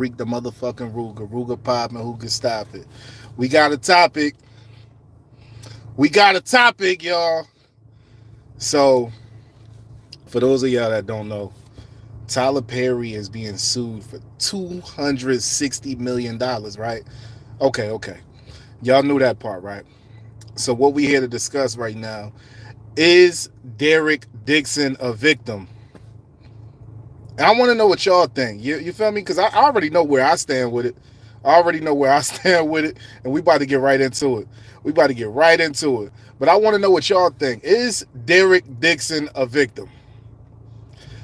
Reek the motherfucking Ruger. Ruger popping. Who can stop it? We got a topic. We got a topic, y'all. So, for those of y'all that don't know, Tyler Perry is being sued for $260 million, right? Okay. Y'all knew that part, right? So, what we here to discuss right now is Derek Dixon a victim? And I want to know what y'all think. You feel me? Because I already know where I stand with it. I already know where I stand with it, and we about to get right into it. We about to get right into it. But I want to know what y'all think. Is Derek Dixon a victim?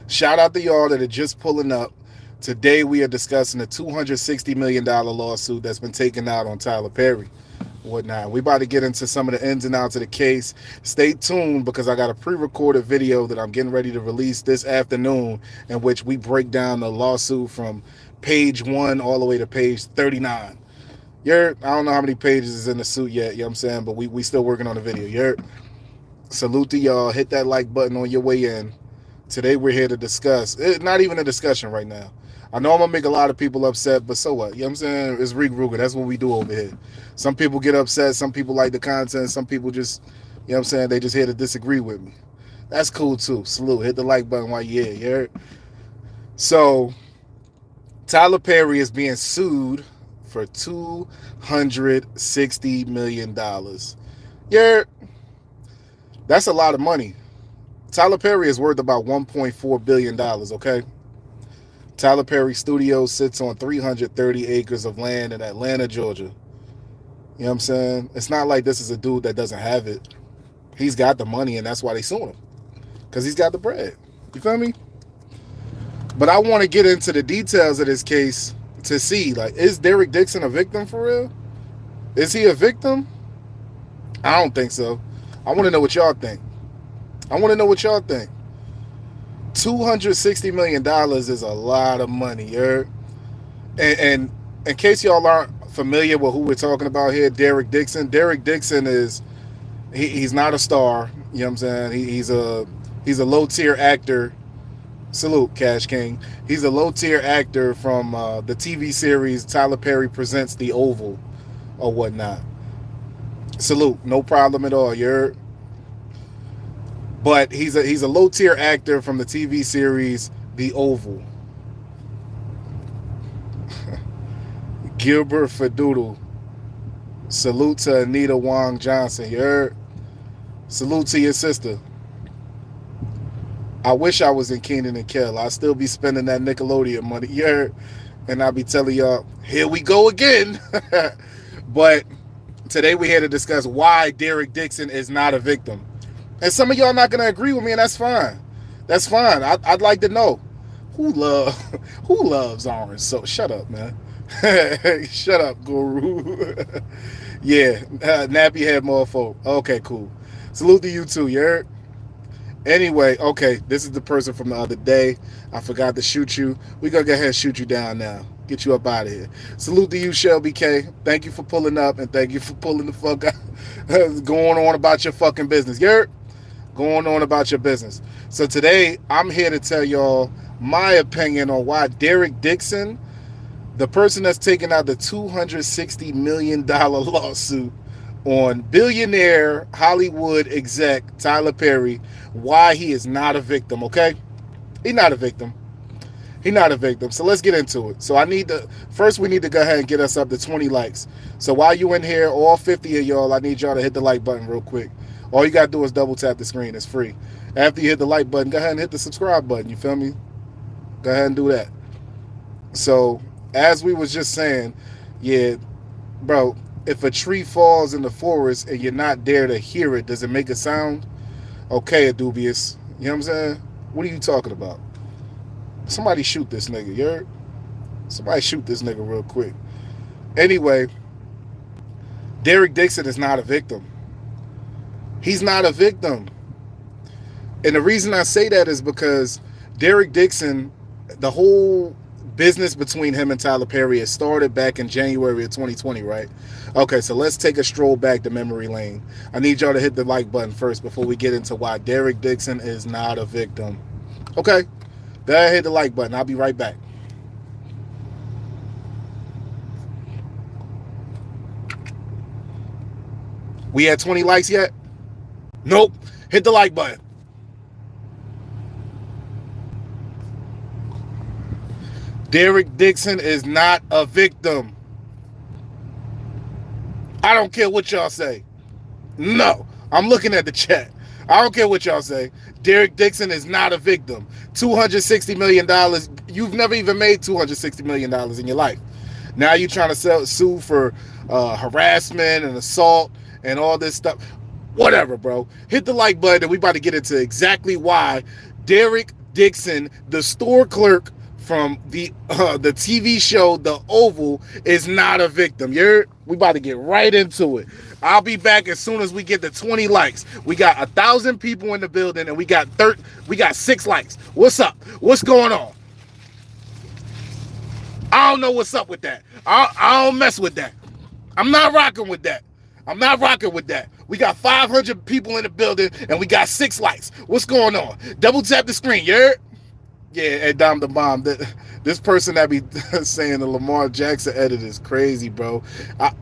Shout out to y'all that are just pulling up. Today we are discussing a $260 million lawsuit that's been taken out on Tyler Perry. Whatnot. We about to get into some of the ins and outs of the case. Stay tuned because I got a pre-recorded video that I'm getting ready to release this afternoon in which we break down the lawsuit from page 1 all the way to page 39. I don't know how many pages is in the suit yet, you know what I'm saying, but we still working on the video. Salute to y'all. Hit that like button on your way in. Today we're here to discuss. It's not even a discussion right now. I know I'm going to make a lot of people upset, but so what? You know what I'm saying? It's Reek Ruger. That's what we do over here. Some people get upset. Some people like the content. Some people just, you know what I'm saying, they just here to disagree with me. That's cool too. Salute. Hit the like button while you're here. You heard? So, Tyler Perry is being sued for $260 million. Yeah, that's a lot of money. Tyler Perry is worth about $1.4 billion, okay? Tyler Perry Studios sits on 330 acres of land in Atlanta, Georgia. You know what I'm saying? It's not like this is a dude that doesn't have it. He's got the money, and that's why they suing him. Because he's got the bread. You feel me? But I want to get into the details of this case to see, like, is Derek Dixon a victim for real? Is he a victim? I don't think so. I want to know what y'all think. $260 million is a lot of money, and in case y'all aren't familiar with who we're talking about here, Derek Dixon. Derek Dixon is he's not a star. You know what I'm saying? He's a low tier actor. Salute, Cash King. He's a low tier actor from the TV series Tyler Perry Presents The Oval or whatnot. Salute, no problem at all. But he's a low tier actor from the TV series The Oval. Gilbert Fadoodle. Salute to Anita Wong Johnson. You heard? Salute to your sister. I wish I was in Kenan and Kel. I'd still be spending that Nickelodeon money. You heard? And I'll be telling y'all, here we go again. But today we're here to discuss why Derek Dixon is not a victim. And some of y'all not gonna agree with me, and that's fine. That's fine. I'd like to know who loves orange. So shut up, man. Shut up, Guru. Yeah, nappy head motherfucker. Okay, cool. Salute to you too. You heard? Anyway, okay, this is the person from the other day. I forgot to shoot you. We gonna go ahead and shoot you down now. Get you up out of here. Salute to you, Shelby K. Thank you for pulling up, and thank you for pulling the fuck out. Going on about your fucking business. You heard? Going on about your business. So today, I'm here to tell y'all my opinion on why Derek Dixon, the person that's taking out the $260 million lawsuit on billionaire Hollywood exec Tyler Perry, why he is not a victim, okay? He's not a victim. So let's get into it. So first we need to go ahead and get us up to 20 likes. So while you in here, all 50 of y'all, I need y'all to hit the like button real quick. All you gotta do is double tap the screen. It's free. After you hit the like button, go ahead and hit the subscribe button. You feel me? Go ahead and do that. So, as we was just saying, yeah, bro, if a tree falls in the forest and you're not there to hear it, does it make a sound? Okay, dubious. You know what I'm saying? What are you talking about? Somebody shoot this nigga, you heard? Somebody shoot this nigga real quick. Anyway, Derek Dixon is not a victim. He's not a victim. And the reason I say that is because Derek Dixon, the whole business between him and Tyler Perry has started back in January of 2020, right? Okay, so let's take a stroll back to memory lane. I need y'all to hit the like button first before we get into why Derek Dixon is not a victim. Okay, go ahead, hit the like button. I'll be right back. We had 20 likes yet? Nope. Hit the like button. Derek Dixon is not a victim. I don't care what y'all say. No, I'm looking at the chat. I don't care what y'all say. Derek Dixon is not a victim. $260 million. You've never even made $260 million in your life. Now you're trying to sue for harassment and assault and all this stuff. Whatever, bro. Hit the like button and we about to get into exactly why Derek Dixon, the store clerk from the TV show The Oval, is not a victim. We about to get right into it. I'll be back as soon as we get to 20 likes. We got 1,000 people in the building and we got 6 likes. What's up? What's going on? I don't know what's up with that. I don't mess with that. I'm not rocking with that. I'm not rocking with that. We got 500 people in the building and we got 6 likes. What's going on? Double tap the screen, Yeah, hey, Dom the Bomb. This person that be saying the Lamar Jackson edit is crazy, bro.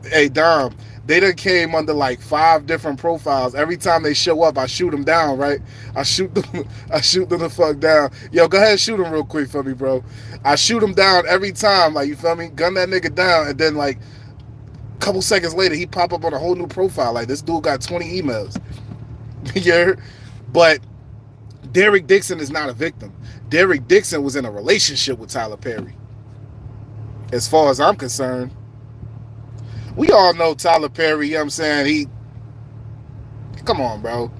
Hey, Dom, they done came under like 5 different profiles. Every time they show up, I shoot them down, right? I shoot them the fuck down. Yo, go ahead and shoot them real quick for me, bro. I shoot them down every time, like, you feel me? Gun that nigga down, and then like a couple seconds later, he pop up on a whole new profile. Like, this dude got 20 emails. Yeah, but Derek Dixon is not a victim. Derek Dixon was in a relationship with Tyler Perry. As far as I'm concerned, we all know Tyler Perry, you know what I'm saying? Come on, bro.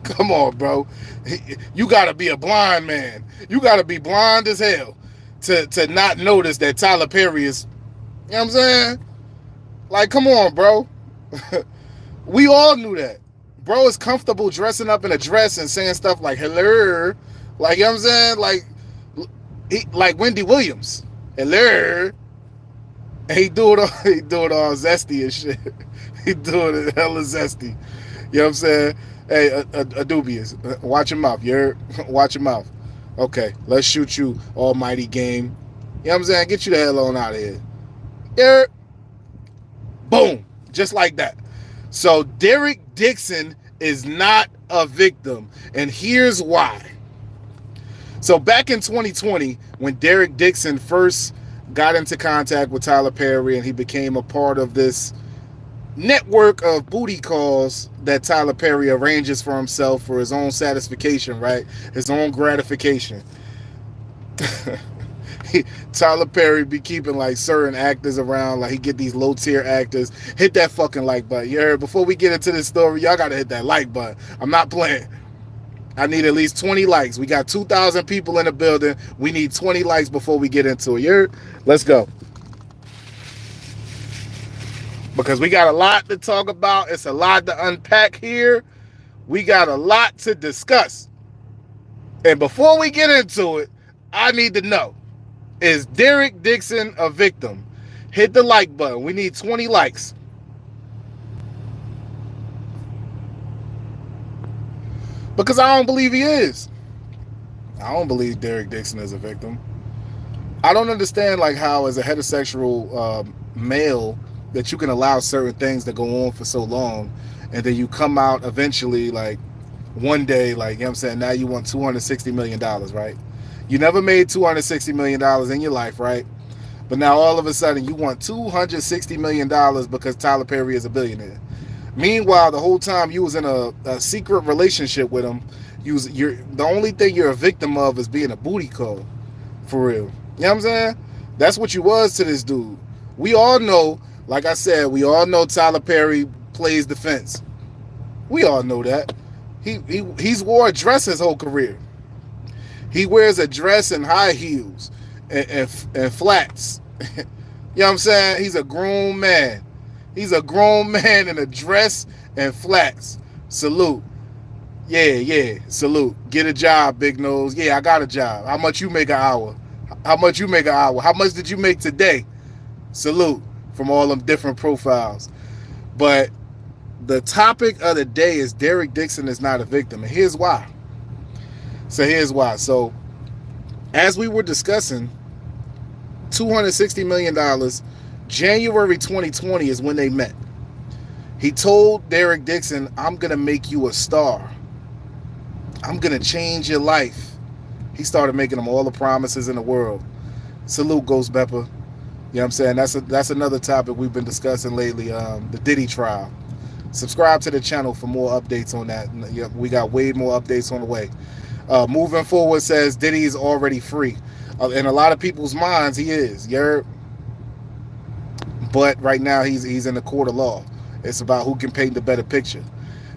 Come on, bro. You got to be a blind man. You got to be blind as hell to not notice that Tyler Perry is, you know what I'm saying? Like, come on, bro. We all knew that. Bro is comfortable dressing up in a dress and saying stuff like, hello. Like, you know what I'm saying? Like Wendy Williams. Hello. And he do it all zesty and shit. He doing it hella zesty. You know what I'm saying? Hey, a dubious. Watch your mouth. Watch your mouth. Okay, let's shoot you, almighty game. You know what I'm saying? Get you the hell on out of here. Yeah. Boom. Just like that. So Derek Dixon is not a victim. And here's why. So back in 2020, when Derek Dixon first got into contact with Tyler Perry and he became a part of this network of booty calls that Tyler Perry arranges for himself for his own satisfaction, right? His own gratification. Tyler Perry be keeping like certain actors around, like he get these low tier actors. Hit that fucking like button. You heard? Before we get into this story, y'all gotta hit that like button. I'm not playing. I need at least 20 likes. We got 2,000 people in the building. We need 20 likes before we get into it. You heard? Let's go. Because we got a lot to talk about. It's a lot to unpack here. We got a lot to discuss. And before we get into it, I need to know, is Derek Dixon a victim? Hit the like button. We need 20 likes. Because I don't believe he is. I don't believe Derek Dixon is a victim. I don't understand like how as a heterosexual male that you can allow certain things to go on for so long and then you come out eventually like one day, like, you know what I'm saying, now you want $260 million, right? You never made $260 million in your life, right? But now all of a sudden you want $260 million because Tyler Perry is a billionaire. Meanwhile, the whole time you was in a secret relationship with him, the only thing you're a victim of is being a booty call. For real. You know what I'm saying? That's what you was to this dude. We all know, like I said, we all know Tyler Perry plays defense. We all know that. He's wore a dress his whole career. He wears a dress and high heels and flats. You know what I'm saying? He's a grown man. He's a grown man in a dress and flats. Salute. Yeah, salute. Get a job, big nose. Yeah, I got a job. How much you make an hour? How much you make an hour? How much did you make today? Salute from all them different profiles. But the topic of the day is Derek Dixon is not a victim. And here's why. So as we were discussing, $260 million, January 2020 is when they met. He told Derek Dixon, I'm going to make you a star. I'm going to change your life. He started making him all the promises in the world. Salute, Ghost Pepper. You know what I'm saying? That's another topic we've been discussing lately, the Diddy trial. Subscribe to the channel for more updates on that. We got way more updates on the way. Moving forward says Diddy is already free. In a lot of people's minds, he is. But right now, he's in the court of law. It's about who can paint the better picture. You know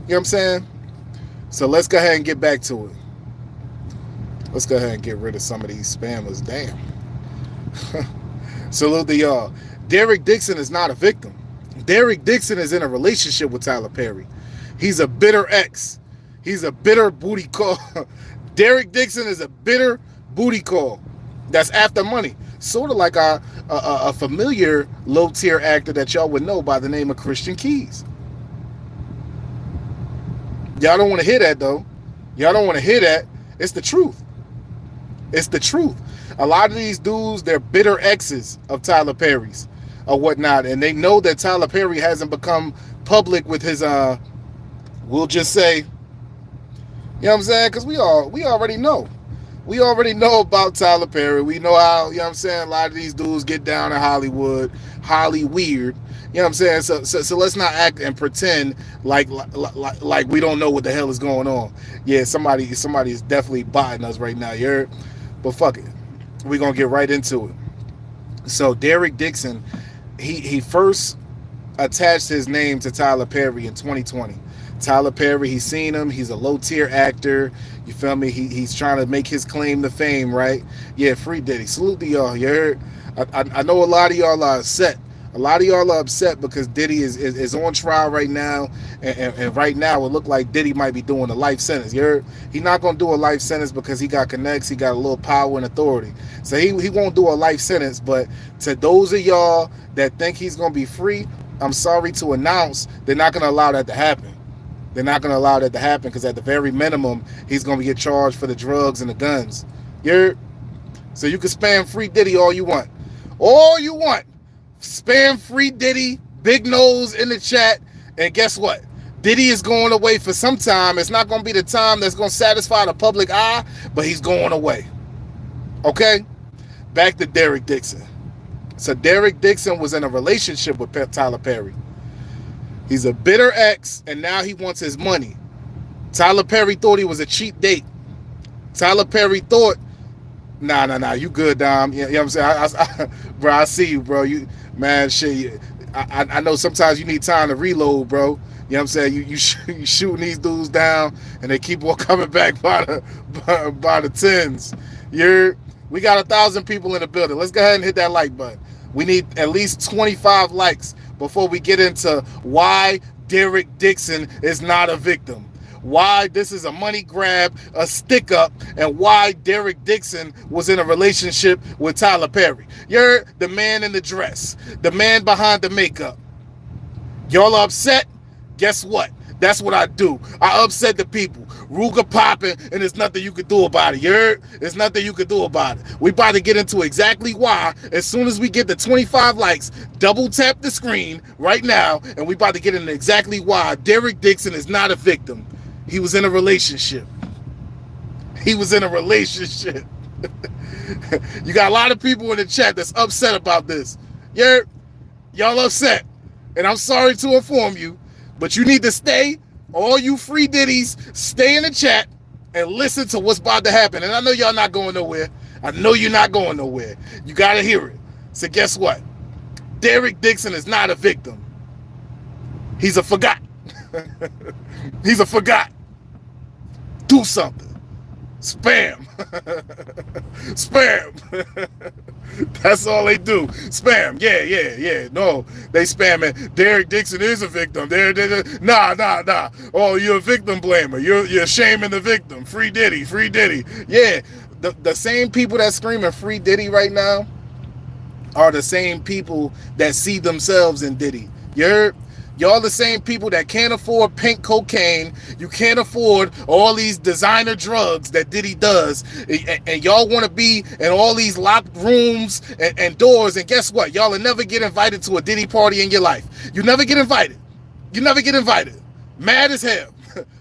what I'm saying? So let's go ahead and get back to it. Let's go ahead and get rid of some of these spammers. Damn. Salute to y'all. Derek Dixon is not a victim. Derek Dixon is in a relationship with Tyler Perry. He's a bitter ex. He's a bitter booty call. Derek Dixon is a bitter booty call that's after money. Sort of like a familiar low-tier actor that y'all would know by the name of Christian Keys. Y'all don't want to hear that, though. Y'all don't want to hear that. It's the truth. It's the truth. A lot of these dudes, they're bitter exes of Tyler Perry's or whatnot, and they know that Tyler Perry hasn't become public with his, we'll just say, you know what I'm saying? Because we already know. We already know about Tyler Perry. We know how, you know what I'm saying, a lot of these dudes get down in Hollywood, Holly weird. You know what I'm saying? So let's not act and pretend like we don't know what the hell is going on. Yeah, somebody is definitely botting us right now. But fuck it. We're going to get right into it. So Derek Dixon, he first attached his name to Tyler Perry in 2020. Tyler Perry, he's seen him. He's a low-tier actor. You feel me? He's trying to make his claim to fame, right? Yeah, free Diddy. Salute to y'all. You heard? I know a lot of y'all are upset. A lot of y'all are upset because Diddy is on trial right now, and right now it look like Diddy might be doing a life sentence. You heard? He's not going to do a life sentence because he got connects, he got a little power and authority. So he won't do a life sentence, but to those of y'all that think he's going to be free, I'm sorry to announce they're not going to allow that to happen. They're not going to allow that to happen because at the very minimum, he's going to get charged for the drugs and the guns. You heard? So you can spam free Diddy all you want. All you want. Spam free Diddy, big nose in the chat, and guess what? Diddy is going away for some time. It's not going to be the time that's going to satisfy the public eye, but he's going away. Okay? Back to Derek Dixon. So Derek Dixon was in a relationship with Tyler Perry. He's a bitter ex, and now he wants his money. Tyler Perry thought he was a cheap date. Tyler Perry thought, nah, you good, Dom. You know what I'm saying? Bro, I see you, bro. Man, shit. I know sometimes you need time to reload, bro. You know what I'm saying? You shooting these dudes down, and they keep on coming back by the tens. We got 1,000 people in the building. Let's go ahead and hit that like button. We need at least 25 likes before we get into why Derek Dixon is not a victim. Why this is a money grab, a stick up, and why Derek Dixon was in a relationship with Tyler Perry. You're the man in the dress, the man behind the makeup. Y'all are upset? Guess what? That's what I do. I upset the people. Ruger popping, and there's nothing you can do about it. You heard? There's nothing you can do about it. We about to get into exactly why. As soon as we get the 25 likes, double tap the screen right now, and we about to get into exactly why Derek Dixon is not a victim. He was in a relationship. He was in a relationship. You got a lot of people in the chat that's upset about this. Y'all upset. And I'm sorry to inform you, but you need to stay. All you free Diddies, stay in the chat and listen to what's about to happen. And I know y'all not going nowhere. I know you're not going nowhere. You got to hear it. So guess what? Derek Dixon is not a victim. He's a forgot. He's a forgot. Do something. Spam. Spam. That's all they do. Spam. Yeah. No, they spamming. Derek Dixon is a victim. Nah. Oh, you're a victim blamer. You're shaming the victim. Free Diddy. Yeah. The same people that screaming free Diddy right now are the same people that see themselves in Diddy. You heard? Y'all the same people that can't afford pink cocaine. You can't afford all these designer drugs that Diddy does. And y'all want to be in all these locked rooms and doors. And guess what? Y'all will never get invited to a Diddy party in your life. You never get invited. You never get invited. Mad as hell.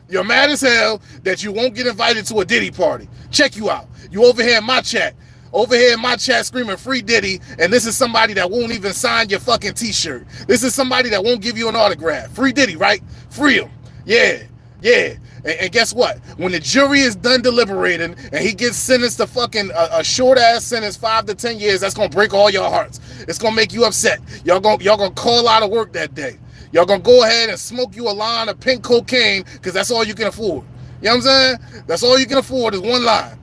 You're mad as hell that you won't get invited to a Diddy party. Check you out. You over here in my chat. Over here in my chat screaming free Diddy, and this is somebody that won't even sign your fucking t-shirt. This is somebody that won't give you an autograph. Free Diddy, right? Free him. Yeah. And guess what? When the jury is done deliberating and he gets sentenced to fucking a short-ass sentence, 5 to 10 years, that's going to break all your hearts. It's going to make you upset. Y'all gonna call out of work that day. Y'all gonna go ahead and smoke you a line of pink cocaine because that's all you can afford. You know what I'm saying? That's all you can afford is one line.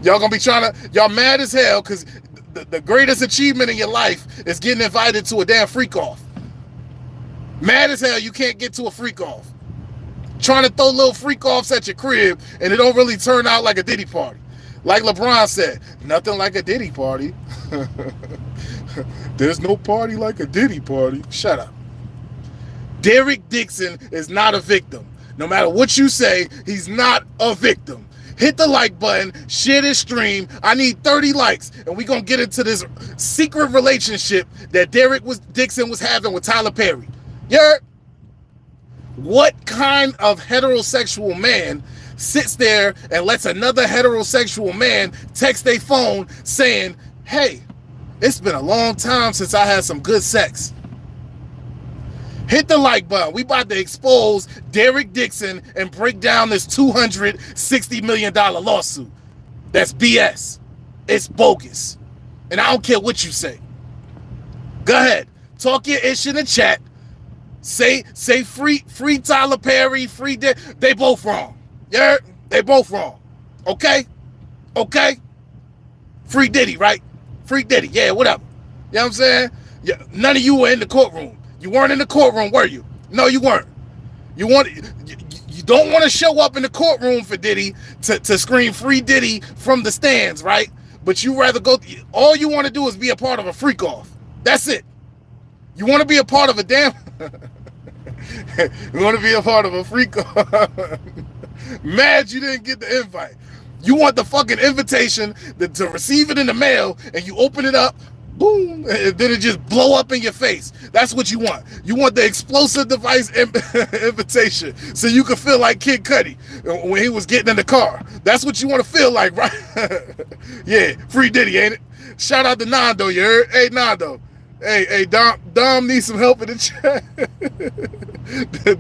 Y'all gonna be y'all mad as hell because the greatest achievement in your life is getting invited to a damn freak-off. Mad as hell you can't get to a freak-off. Trying to throw little freak-offs at your crib and it don't really turn out like a Diddy party. Like LeBron said, nothing like a Diddy party. There's no party like a Diddy party. Shut up. Derek Dixon is not a victim. No matter what you say, he's not a victim. Hit the like button, share this stream. I need 30 likes, and we're going to get into this secret relationship that Dixon was having with Tyler Perry. What kind of heterosexual man sits there and lets another heterosexual man text their phone saying, hey, it's been a long time since I had some good sex? Hit the like button. We about to expose Derek Dixon and break down this $260 million lawsuit. That's BS. It's bogus. And I don't care what you say. Go ahead. Talk your ish in the chat. Say free Tyler Perry, free they both wrong. Yeah, they both wrong. Okay? Free Diddy, right? Free Diddy, yeah, whatever. You know what I'm saying? Yeah, none of you were in the courtroom. You weren't in the courtroom, were you? No, you weren't. You don't want to show up in the courtroom for Diddy to scream free Diddy from the stands, right? But you rather go, all you want to do is be a part of a freak off. That's it. You want to be a part of a damn, you want to be a part of a freak off. Mad you didn't get the invite. You want the fucking invitation to receive it in the mail and you open it up, boom, and then it just blow up in your face. That's what you want. You want the explosive device invitation so you can feel like Kid Cudi when he was getting in the car. That's what you want to feel like, right? Yeah, free Diddy, ain't it? Shout out to Nando, you heard? Hey, Nando. Hey, Dom needs some help in the chat.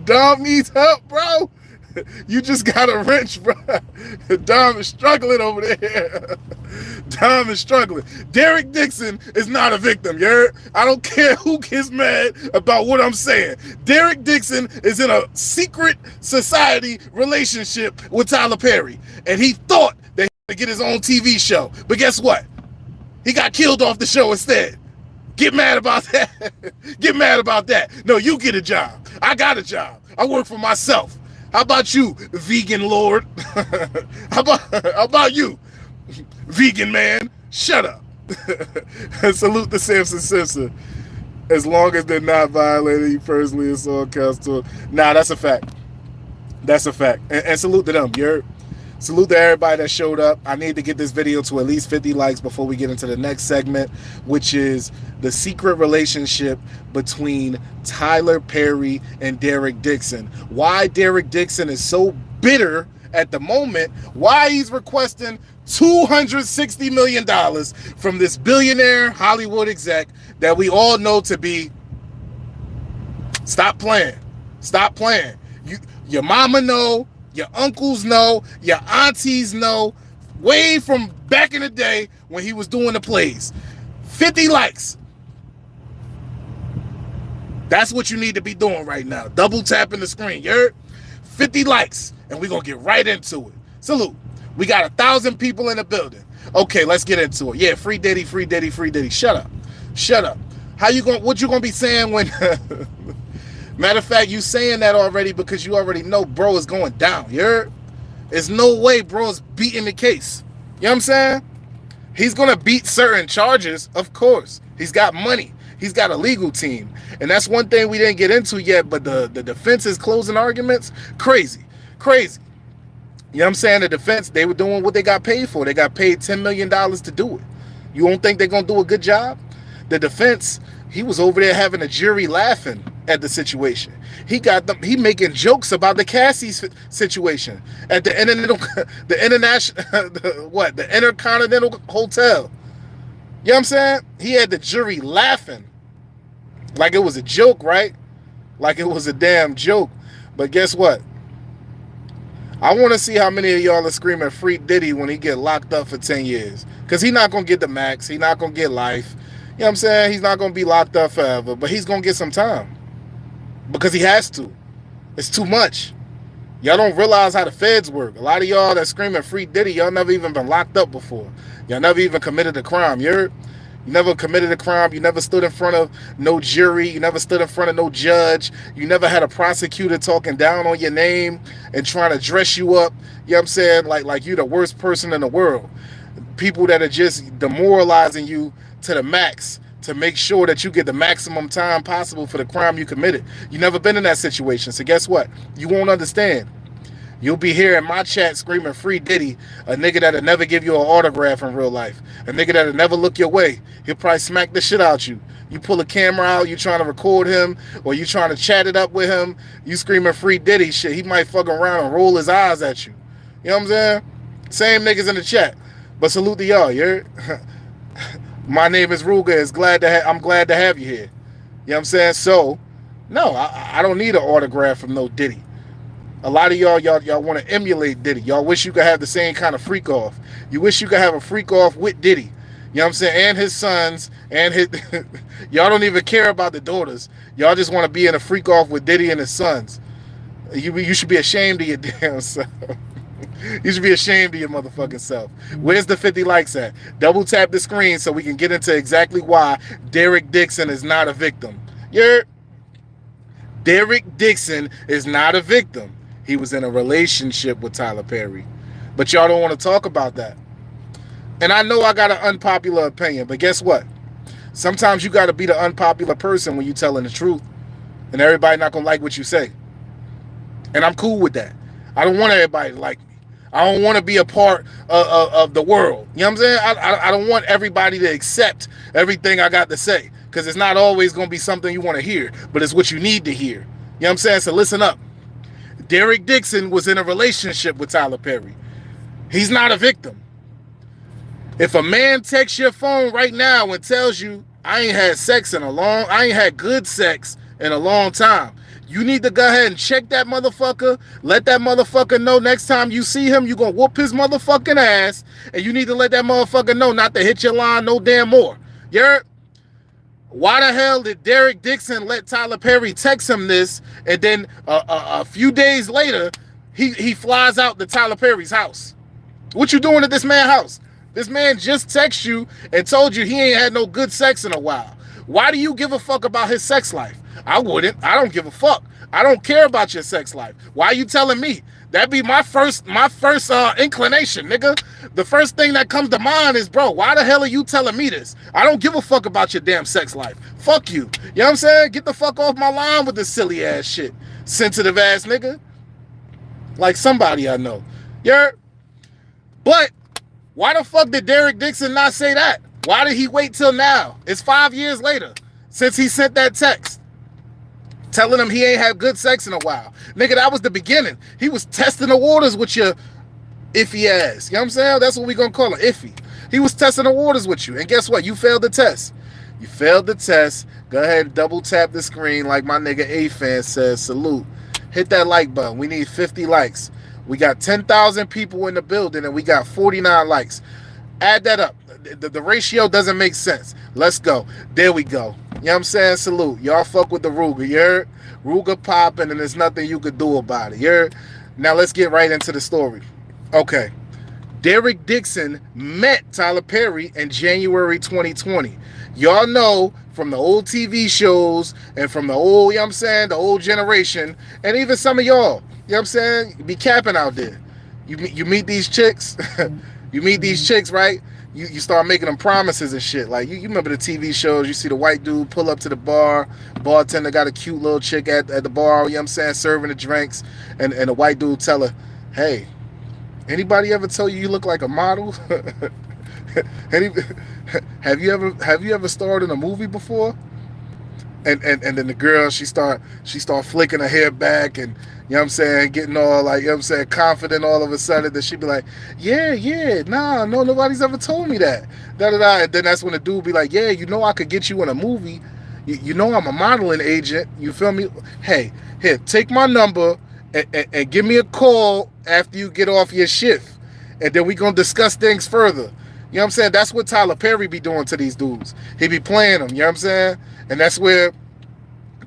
Dom needs help, bro. You just got a wrench, bro. Dom is struggling over there. Dom is struggling. Derek Dixon is not a victim, you heard? I don't care who gets mad about what I'm saying. Derek Dixon is in a secret society relationship with Tyler Perry. And he thought that he would get his own TV show. But guess what? He got killed off the show instead. Get mad about that. Get mad about that. No, you get a job. I got a job. I work for myself. How about you, vegan lord? How about you, vegan man? Shut up. Salute to Samson Simpson. As long as they're not violating you personally, it's all counts to it. Nah, that's a fact. That's a fact. And salute to them. You heard? Salute to everybody that showed up. I need to get this video to at least 50 likes before we get into the next segment, which is the secret relationship between Tyler Perry and Derek Dixon. Why Derek Dixon is so bitter at the moment, why he's requesting $260 million from this billionaire Hollywood exec that we all know to be, stop playing. Stop playing. Your mama know, your uncles know, your aunties know, way from back in the day when he was doing the plays. 50 likes. That's what you need to be doing right now. Double tapping the screen. You heard? 50 likes, and we're going to get right into it. Salute. We got 1,000 people in the building. Okay, let's get into it. Yeah, free Diddy, free Diddy, free Diddy. Shut up. Shut up. What you going to be saying when... Matter of fact, you saying that already because you already know bro is going down. You heard? There's no way bro is beating the case. You know what I'm saying? He's going to beat certain charges, of course. He's got money. He's got a legal team. And that's one thing we didn't get into yet, but the defense's closing arguments, crazy. Crazy. You know what I'm saying? The defense, they were doing what they got paid for. They got paid $10 million to do it. You don't think they're going to do a good job? The defense, he was over there having a jury laughing at the situation. He got them. He making jokes about the Cassie situation at the the international, the Intercontinental Hotel. You know what I'm saying? He had the jury laughing like it was a joke, right? Like it was a damn joke. But guess what? I want to see how many of y'all are screaming free Diddy when he get locked up for 10 years. Because he's not going to get the max. He's not going to get life. You know what I'm saying? He's not going to be locked up forever. But he's going to get some time. Because he has to. It's too much. Y'all don't realize how the feds work. A lot of y'all that screaming free Diddy, y'all never even been locked up before. Y'all never even committed a crime. You never committed a crime. You never stood in front of no jury. You never stood in front of no judge. You never had a prosecutor talking down on your name and trying to dress you up. You know what I'm saying? Like you're the worst person in the world. People that are just demoralizing you to the max to make sure that you get the maximum time possible for the crime you committed. You never been in that situation. So guess what? You won't understand. You'll be here in my chat screaming free Diddy, a nigga that'll never give you an autograph in real life, a nigga that'll never look your way. He'll probably smack the shit out you. You pull a camera out, you trying to record him, or you trying to chat it up with him, you screaming free Diddy shit, he might fuck around and roll his eyes at you. You know what I'm saying? Same niggas in the chat. But salute to y'all, you My name is Ruger. I'm glad to have you here. You know what I'm saying? So, no, I don't need an autograph from no Diddy. A lot of y'all want to emulate Diddy. Y'all wish you could have the same kind of freak off. You wish you could have a freak off with Diddy. You know what I'm saying? And his sons and his y'all don't even care about the daughters. Y'all just want to be in a freak off with Diddy and his sons. You should be ashamed of your damn self. You should be ashamed of your motherfucking self. Where's the 50 likes at? Double tap the screen so we can get into exactly why Derek Dixon is not a victim. Derek Dixon is not a victim. He was in a relationship with Tyler Perry. But y'all don't want to talk about that. And I know I got an unpopular opinion, but guess what? Sometimes you got to be the unpopular person when you're telling the truth. And everybody not going to like what you say. And I'm cool with that. I don't want everybody to like me. I don't want to be a part of the world. You know what I'm saying? I don't want everybody to accept everything I got to say. Because it's not always going to be something you want to hear. But it's what you need to hear. You know what I'm saying? So listen up. Derek Dixon was in a relationship with Tyler Perry. He's not a victim. If a man texts your phone right now and tells you, I ain't had good sex in a long time, you need to go ahead and check that motherfucker. Let that motherfucker know next time you see him, you gonna whoop his motherfucking ass. And you need to let that motherfucker know not to hit your line no damn more. You heard? Why the hell did Derek Dixon let Tyler Perry text him this, and then a few days later, he flies out to Tyler Perry's house? What you doing at this man's house? This man just texted you and told you he ain't had no good sex in a while. Why do you give a fuck about his sex life? I wouldn't. I don't give a fuck. I don't care about your sex life. Why are you telling me? That'd be my first inclination, nigga. The first thing that comes to mind is, bro, why the hell are you telling me this? I don't give a fuck about your damn sex life. Fuck you. You know what I'm saying? Get the fuck off my line with this silly ass shit. Sensitive ass nigga. Like somebody I know. But why the fuck did Derek Dixon not say that? Why did he wait till now? It's 5 years later since he sent that text telling him he ain't had good sex in a while. Nigga, that was the beginning. He was testing the waters with your iffy ass. You know what I'm saying? That's what we gonna call him, iffy. He was testing the waters with you. And guess what? You failed the test. You failed the test. Go ahead and double tap the screen like my nigga A-Fan says. Salute. Hit that like button. We need 50 likes. We got 10,000 people in the building and we got 49 likes. Add that up. The ratio doesn't make sense. Let's go. There we go. You know what I'm saying? Salute. Y'all fuck with the Ruger. You heard? Ruger popping and there's nothing you could do about it. You heard? Now let's get right into the story. Okay. Derek Dixon met Tyler Perry in January 2020. Y'all know from the old TV shows and from the old, you know what I'm saying, the old generation, and even some of y'all, you know what I'm saying, be capping out there. You meet these chicks, you meet these chicks, right? You start making them promises and shit. Like, you remember the TV shows, you see the white dude pull up to the bar, bartender got a cute little chick at the bar, you know what I'm saying, serving the drinks, and the white dude tell her, hey, anybody ever tell you look like a model? Have you ever starred in a movie before? and then the girl, she start flicking her hair back, and you know what I'm saying, getting all like, you know what I'm saying, confident all of a sudden, that she'd be like, yeah, nah, no, nobody's ever told me that. Da da da. And then that's when the dude be like, yeah, you know I could get you in a movie. You know I'm a modeling agent. You feel me? Hey, here, take my number and give me a call after you get off your shift. And then we gonna discuss things further. You know what I'm saying? That's what Tyler Perry be doing to these dudes. He be playing them, you know what I'm saying? And that's where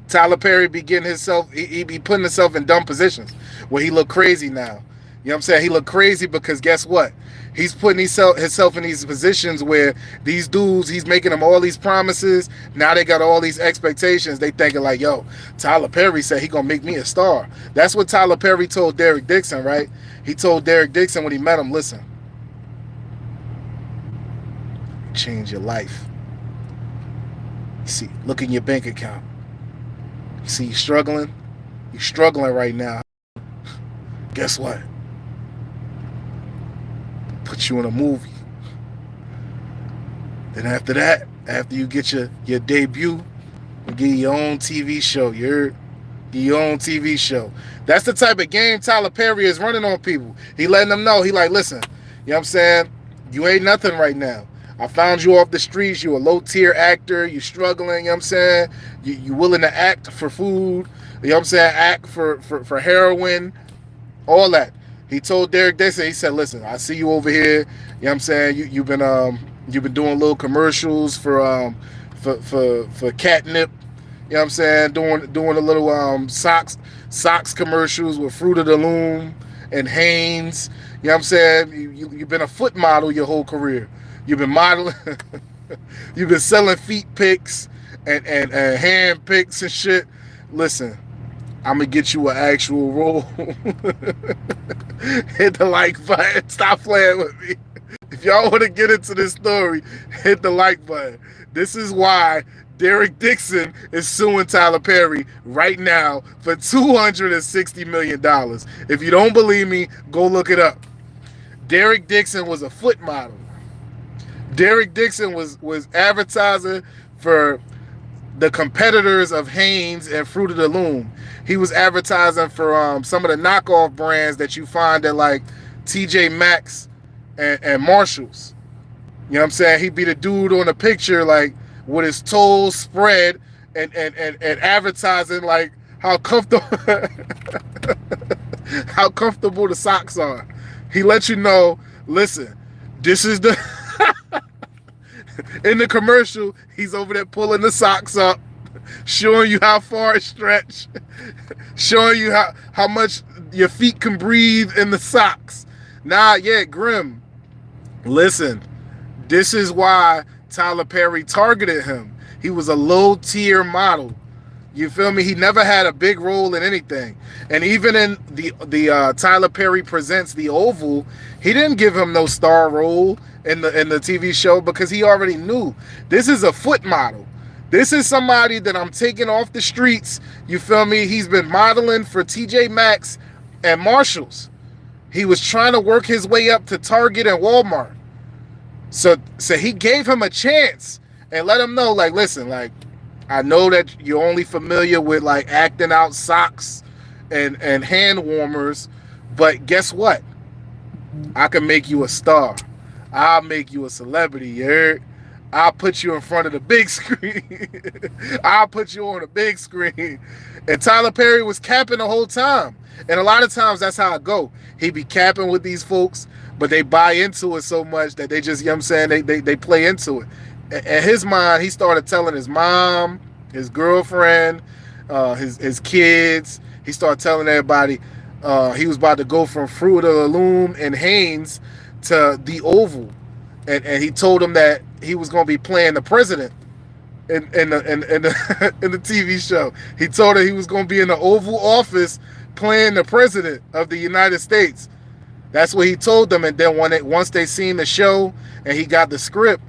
Tyler Perry be getting himself, he be putting himself in dumb positions where he look crazy now. You know what I'm saying? He look crazy because guess what? He's putting himself in these positions where these dudes, he's making them all these promises. Now they got all these expectations. They thinking like, yo, Tyler Perry said he gonna make me a star. That's what Tyler Perry told Derek Dixon, right? He told Derek Dixon when he met him, listen, change your life. You see, look in your bank account. You see, you're struggling right now. Guess what? Put you in a movie. Then after that, after you get your debut, we'll give you your own TV show. Your own TV show. That's the type of game Tyler Perry is running on people. He letting them know. He like, listen, you know what I'm saying? You ain't nothing right now. I found you off the streets. You a low-tier actor. You struggling, you know what I'm saying? You willing to act for food. You know what I'm saying? Act for heroin. All that. He told Derek Dixon, he said, listen, I see you over here. You know what I'm saying? You've been doing little commercials for catnip. You know what I'm saying? Doing a little socks commercials with Fruit of the Loom and Hanes. You know what I'm saying? You've been a foot model your whole career. You've been modeling. You've been selling feet pics and hand pics and shit. Listen, I'm going to get you an actual role. Hit the like button. Stop playing with me. If y'all want to get into this story, hit the like button. This is why Derek Dixon is suing Tyler Perry right now for $260 million. If you don't believe me, go look it up. Derek Dixon was a foot model. Derek Dixon was advertising for the competitors of Hanes and Fruit of the Loom. He was advertising for some of the knockoff brands that you find at like TJ Maxx and Marshalls. You know what I'm saying? He'd be the dude on the picture like with his toes spread and advertising like how comfortable how comfortable the socks are. He let you know, listen, this is the in the commercial, he's over there pulling the socks up, showing you how far it stretched, showing you how much your feet can breathe in the socks. Nah, yeah, Grim. Listen, this is why Tyler Perry targeted him. He was a low-tier model. You feel me? He never had a big role in anything. And even in the Tyler Perry Presents The Oval, he didn't give him no star role in the TV show because he already knew this is a foot model. This is somebody that I'm taking off the streets. You feel me? He's been modeling for TJ Maxx and Marshalls. He was trying to work his way up to Target and Walmart. So he gave him a chance and let him know, like, listen, like, I know that you're only familiar with like acting out socks and hand warmers, but guess what? I can make you a star. I'll make you a celebrity, you heard? I'll put you in front of the big screen. I'll put you on the big screen. And Tyler Perry was capping the whole time. And a lot of times that's how it go. He be capping with these folks, but they buy into it so much that they just, you know what I'm saying, they play into it. In his mind, he started telling his mom, his girlfriend, his kids. He started telling everybody he was about to go from Fruit of the Loom and Hanes to the Oval, and he told him that he was going to be playing the president in the TV show. He told her he was going to be in the Oval Office playing the president of the United States. That's what he told them. And then once they seen the show and he got the script,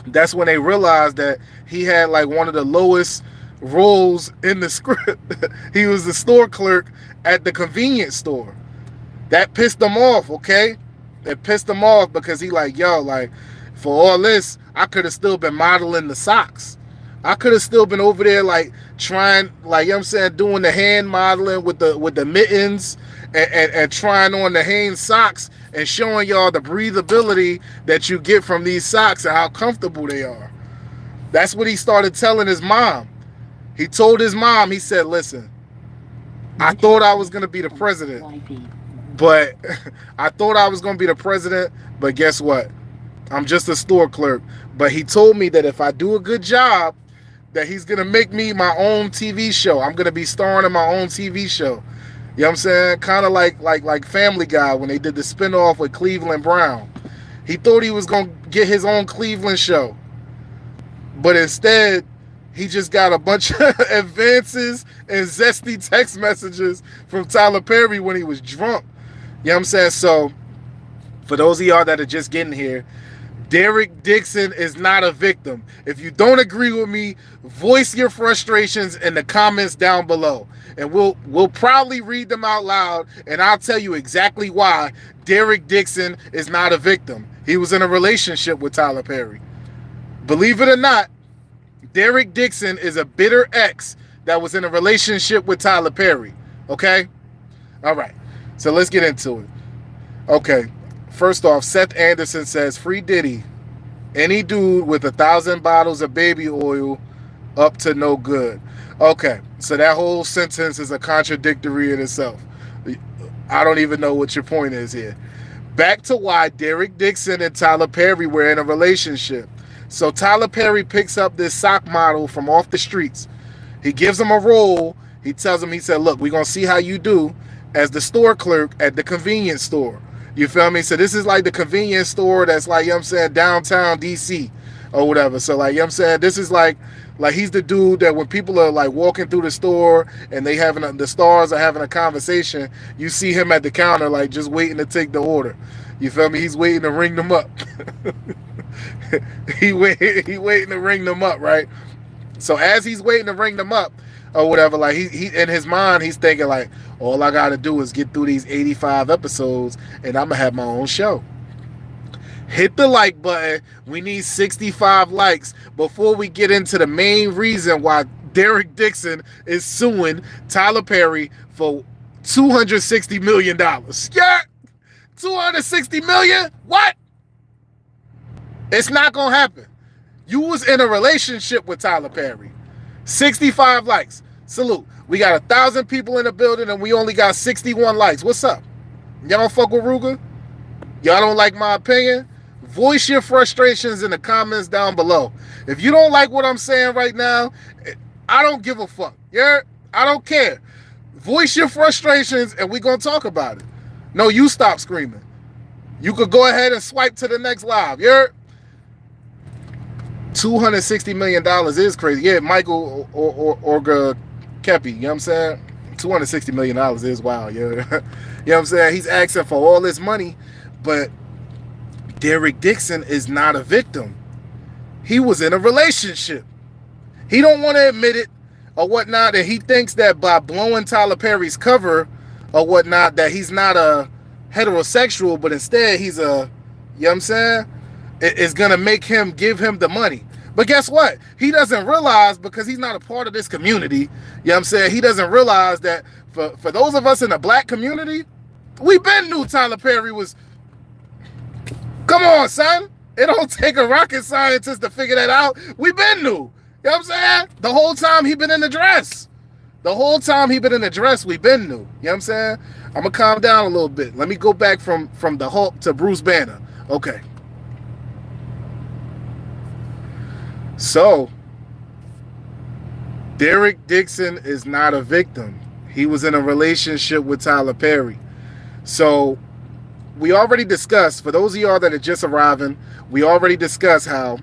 that's when they realized that he had like one of the lowest roles in the script. He was the store clerk at the convenience store. That pissed him off, okay? It pissed him off because he like, yo, like, for all this, I could have still been modeling the socks. I could have still been over there like trying, like, you know what I'm saying, doing the hand modeling with the mittens and trying on the Hanes socks and showing y'all the breathability that you get from these socks and how comfortable they are. That's what he started telling his mom. He told his mom, he said, listen, I thought I was going to be the president, but but guess what? I'm just a store clerk. But he told me that if I do a good job, that he's going to make me my own TV show. I'm going to be starring in my own TV show. You know what I'm saying? Kind of like Family Guy when they did the spinoff with Cleveland Brown. He thought he was going to get his own Cleveland show. But instead, he just got a bunch of advances and zesty text messages from Tyler Perry when he was drunk. You know what I'm saying? So, for those of y'all that are just getting here, Derek Dixon is not a victim. If you don't agree with me, voice your frustrations in the comments down below. And we'll probably read them out loud, and I'll tell you exactly why Derek Dixon is not a victim. He was in a relationship with Tyler Perry. Believe it or not, Derek Dixon is a bitter ex that was in a relationship with Tyler Perry. Okay? All right. So let's get into it. Okay. First off, Seth Anderson says, free Diddy. Any dude with 1,000 bottles of baby oil up to no good. Okay. So that whole sentence is a contradictory in itself. I don't even know what your point is here. Back to why Derek Dixon and Tyler Perry were in a relationship. So Tyler Perry picks up this sock model from off the streets. He gives him a role. He tells him, he said, look, we're going to see how you do as the store clerk at the convenience store. You feel me? So this is like the convenience store that's like, you know what I'm saying, downtown DC or whatever. So like, you know what I'm saying, this is like he's the dude that when people are like walking through the store and they having the stars are having a conversation, you see him at the counter like just waiting to take the order. You feel me? He's waiting to ring them up. he waiting to ring them up, right? So as he's waiting to ring them up or whatever, like he in his mind, he's thinking like, all I got to do is get through these 85 episodes and I'm going to have my own show. Hit the like button. We need 65 likes before we get into the main reason why Derek Dixon is suing Tyler Perry for $260 million. Yeah, $260 million? What? It's not going to happen. You was in a relationship with Tyler Perry. 65 likes. Salute. We got 1,000 people in the building and we only got 61 likes. What's up? Y'all don't fuck with Ruger? Y'all don't like my opinion? Voice your frustrations in the comments down below. If you don't like what I'm saying right now, I don't give a fuck. Yeah, I don't care. Voice your frustrations and we're going to talk about it. No, you stop screaming. You could go ahead and swipe to the next live. Yeah. $260 million is crazy. Yeah, Michael Orga Kepi, you know what I'm saying? $260 million is wild, yeah. You know what I'm saying? He's asking for all this money, but Derek Dixon is not a victim. He was in a relationship. He don't want to admit it or whatnot, and he thinks that by blowing Tyler Perry's cover or whatnot, that he's not a heterosexual, but instead he's a, you know what I'm saying? It's going to make him give him the money. But guess what? He doesn't realize, because he's not a part of this community, you know what I'm saying? He doesn't realize that for those of us in the black community, we been knew Tyler Perry was, come on, son. It don't take a rocket scientist to figure that out. We been knew. You know what I'm saying? The whole time he been in the dress. The whole time he been in the dress, we been knew. You know what I'm saying? I'm going to calm down a little bit. Let me go back from the Hulk to Bruce Banner. Okay. So, Derek Dixon is not a victim. He was in a relationship with Tyler Perry. So, we already discussed, for those of y'all that are just arriving, we already discussed how,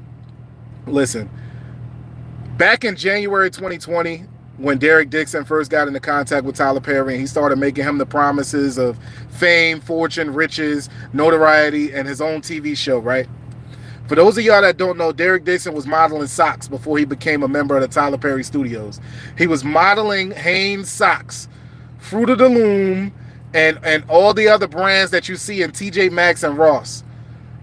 listen, back in January 2020, when Derek Dixon first got into contact with Tyler Perry and he started making him the promises of fame, fortune, riches, notoriety, and his own TV show, right? For those of y'all that don't know, Derek Dixon was modeling socks before he became a member of the Tyler Perry Studios. He was modeling Hanes socks, Fruit of the Loom, and all the other brands that you see in TJ Maxx and Ross.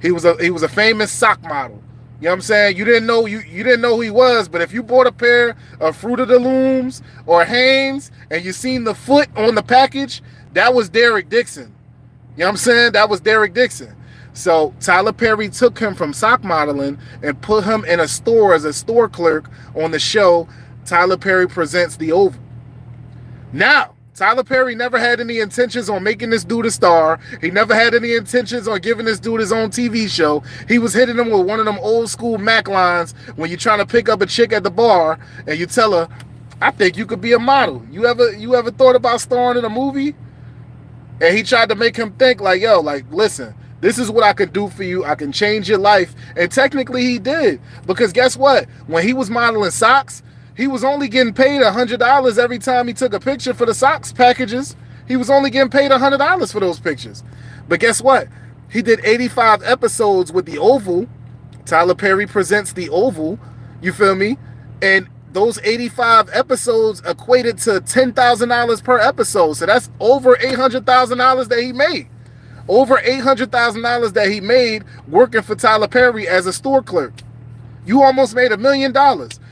He was a famous sock model. You know what I'm saying? You didn't know who he was, but if you bought a pair of Fruit of the Looms or Hanes and you seen the foot on the package, that was Derek Dixon. You know what I'm saying? That was Derek Dixon. So Tyler Perry took him from sock modeling and put him in a store as a store clerk on the show Tyler Perry Presents the Oval. Now, Tyler Perry never had any intentions on making this dude a star. He never had any intentions on giving this dude his own TV show. He was hitting him with one of them old school Mac lines when you're trying to pick up a chick at the bar and you tell her, I think you could be a model. You ever thought about starring in a movie? And he tried to make him think like, yo, like, listen, this is what I can do for you. I can change your life. And technically he did. Because guess what? When he was modeling socks, he was only getting paid $100 every time he took a picture for the socks packages. He was only getting paid $100 for those pictures. But guess what? He did 85 episodes with the Oval. Tyler Perry Presents the Oval. You feel me? And those 85 episodes equated to $10,000 per episode. So that's over $800,000 that he made. Over $800,000 that he made working for Tyler Perry as a store clerk. You almost made $1 million.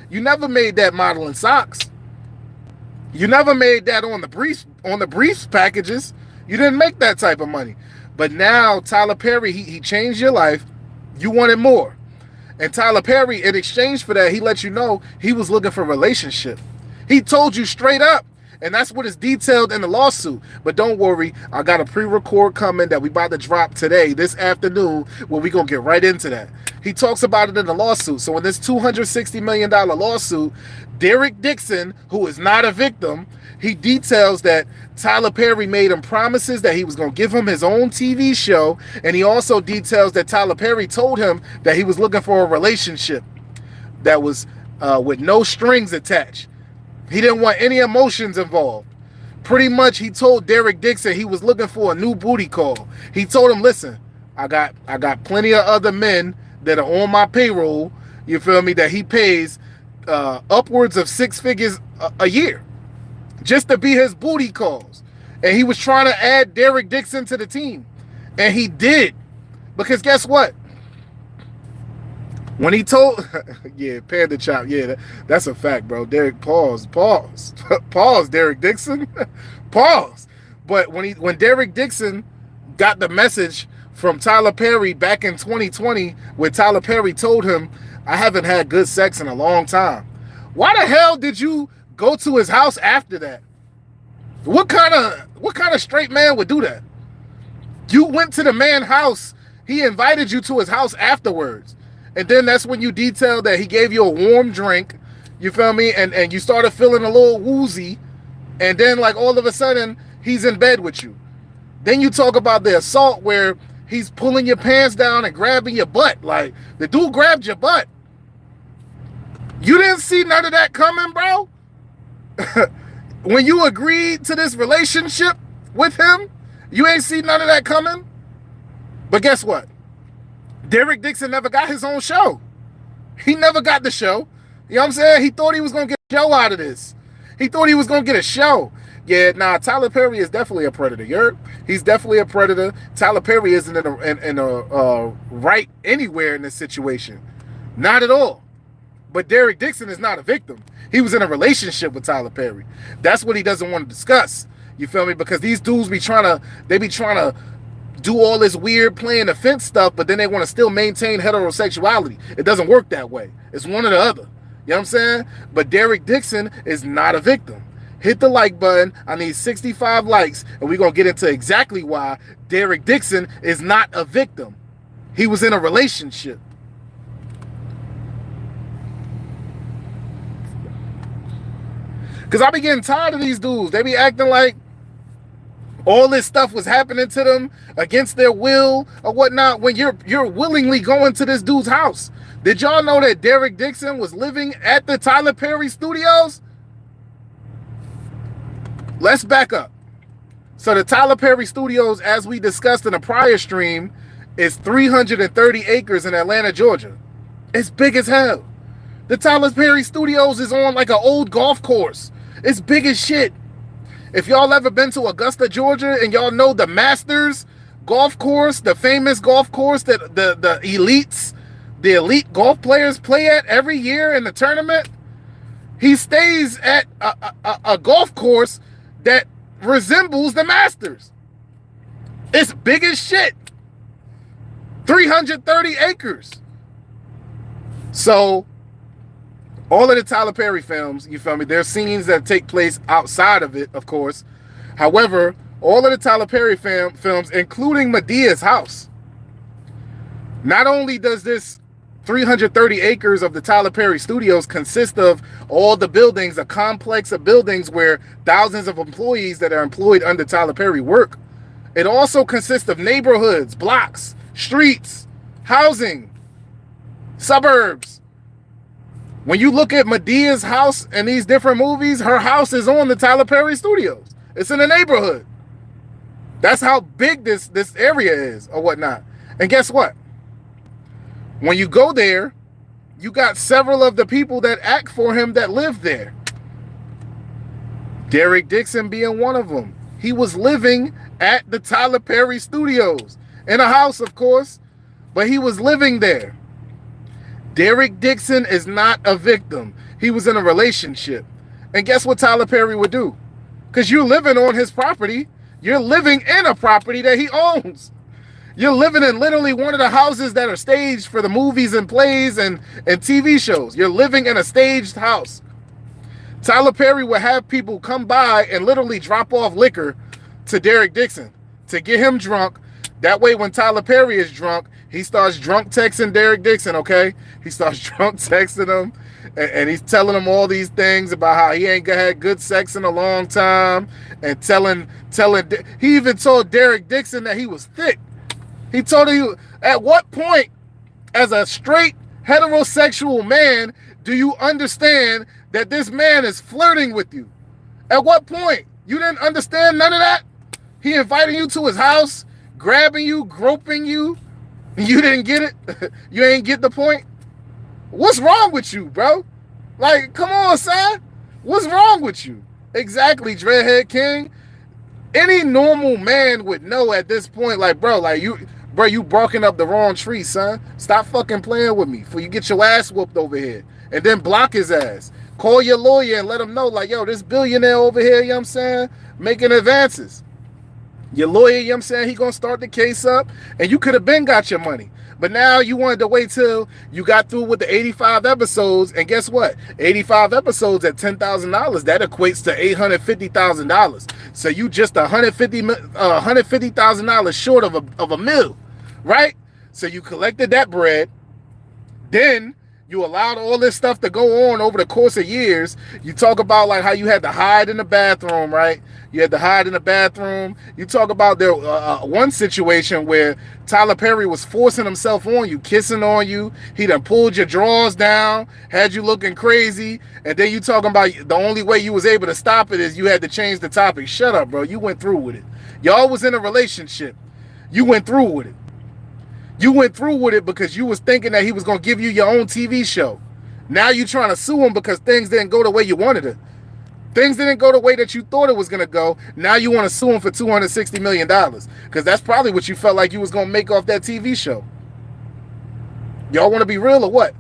You never made that modeling socks. You never made that on the briefs packages. You didn't make that type of money. But now Tyler Perry, he changed your life. You wanted more. And Tyler Perry, in exchange for that, he let you know he was looking for a relationship. He told you straight up. And that's what is detailed in the lawsuit. But don't worry, I got a pre-record coming that we about to drop today, this afternoon, where we going to get right into that. He talks about it in the lawsuit. So in this $260 million lawsuit, Derek Dixon, who is not a victim, he details that Tyler Perry made him promises that he was going to give him his own TV show. And he also details that Tyler Perry told him that he was looking for a relationship that was with no strings attached. He didn't want any emotions involved. Pretty much he told Derek Dixon he was looking for a new booty call. He told him, listen, I got plenty of other men that are on my payroll, you feel me, that he pays upwards of 6 figures a year just to be his booty calls. And he was trying to add Derek Dixon to the team. And he did. Because guess what? When he told, yeah, Panda Chop, yeah, that's a fact, bro. Derek, pause, Derek Dixon, pause. But when Derek Dixon got the message from Tyler Perry back in 2020, where Tyler Perry told him, I haven't had good sex in a long time. Why the hell did you go to his house after that? What kind of straight man would do that? You went to the man's house. He invited you to his house afterwards. And then that's when you detailed that he gave you a warm drink, you feel me? And you started feeling a little woozy. And then like all of a sudden, he's in bed with you. Then you talk about the assault where he's pulling your pants down and grabbing your butt. Like, the dude grabbed your butt. You didn't see none of that coming, bro? When you agreed to this relationship with him, you ain't see none of that coming? But guess what? Derek Dixon never got his own show. He never got the show. You know what I'm saying? He thought he was going to get a show out of this. He thought he was going to get a show. Yeah, nah, Tyler Perry is definitely a predator. He's definitely a predator. Tyler Perry isn't in a right anywhere in this situation. Not at all. But Derek Dixon is not a victim. He was in a relationship with Tyler Perry. That's what he doesn't want to discuss. You feel me? Because these dudes be trying to do all this weird playing the fence stuff, but then they want to still maintain heterosexuality. It doesn't work that way. It's one or the other. You know what I'm saying? But Derek Dixon is not a victim. Hit the like button. I need 65 likes, and we're going to get into exactly why Derek Dixon is not a victim. He was in a relationship. Because I be getting tired of these dudes. They be acting like all this stuff was happening to them against their will or whatnot when you're willingly going to this dude's house. Did y'all know that Derek Dixon was living at the Tyler Perry studios? Let's back up. So the Tyler Perry studios, as we discussed in a prior stream, is 330 acres in Atlanta, Georgia. It's big as hell. The Tyler Perry studios is on like an old golf course. It's big as shit. If y'all ever been to Augusta, Georgia, and y'all know the Masters golf course, the famous golf course that the elites the elite golf players play at every year in the tournament, he stays at a golf course that resembles the Masters. It's big as shit. 330 acres. So, all of the Tyler Perry films, you feel me, there's scenes that take place outside of it, of course. However, all of the Tyler Perry films, including Medea's house, not only does this 330 acres of the Tyler Perry Studios consist of all the buildings, a complex of buildings where thousands of employees that are employed under Tyler Perry work, it also consists of neighborhoods, blocks, streets, housing, suburbs. When you look at Medea's house in these different movies, her house is on the Tyler Perry Studios. It's in a neighborhood. That's how big this area is or whatnot. And guess what? When you go there, you got several of the people that act for him that live there. Derek Dixon being one of them. He was living at the Tyler Perry Studios. In a house, of course, but he was living there. Derek Dixon is not a victim. He was in a relationship. And guess what Tyler Perry would do? Because you're living on his property. You're living in a property that he owns. You're living in literally one of the houses that are staged for the movies and plays and TV shows. You're living in a staged house. Tyler Perry would have people come by and literally drop off liquor to Derek Dixon to get him drunk. That way, when Tyler Perry is drunk, he starts drunk texting Derek Dixon, okay? He starts drunk texting him, and he's telling him all these things about how he ain't had good sex in a long time, and he even told Derek Dixon that he was thick. He told him, at what point, as a straight heterosexual man, do you understand that this man is flirting with you? At what point? You didn't understand none of that? He invited you to his house, grabbing you, groping you. You didn't get it? You ain't get the point? What's wrong with you, bro? Like, come on, son. What's wrong with you? Exactly, Dreadhead King. Any normal man would know at this point, like, you barking up the wrong tree, son. Stop fucking playing with me before you get your ass whooped over here. And then block his ass. Call your lawyer and let him know, like, yo, this billionaire over here, you know what I'm saying, making advances. Your lawyer, you know what I'm saying, he gonna start the case up, and you could have been got your money. But now you wanted to wait till you got through with the 85 episodes, and guess what? 85 episodes at $10,000, that equates to $850,000. So you just $150,000 short of a mil, right? So you collected that bread, then you allowed all this stuff to go on over the course of years. You talk about like how you had to hide in the bathroom, right? You had to hide in the bathroom. You talk about there one situation where Tyler Perry was forcing himself on you, kissing on you. He done pulled your drawers down, had you looking crazy. And then you talking about the only way you was able to stop it is you had to change the topic. Shut up, bro. You went through with it. Y'all was in a relationship. You went through with it. You went through with it because you was thinking that he was going to give you your own TV show. Now you trying to sue him because things didn't go the way you wanted it. Things didn't go the way that you thought it was going to go. Now you want to sue him for $260 million because that's probably what you felt like you was going to make off that TV show. Y'all want to be real or what?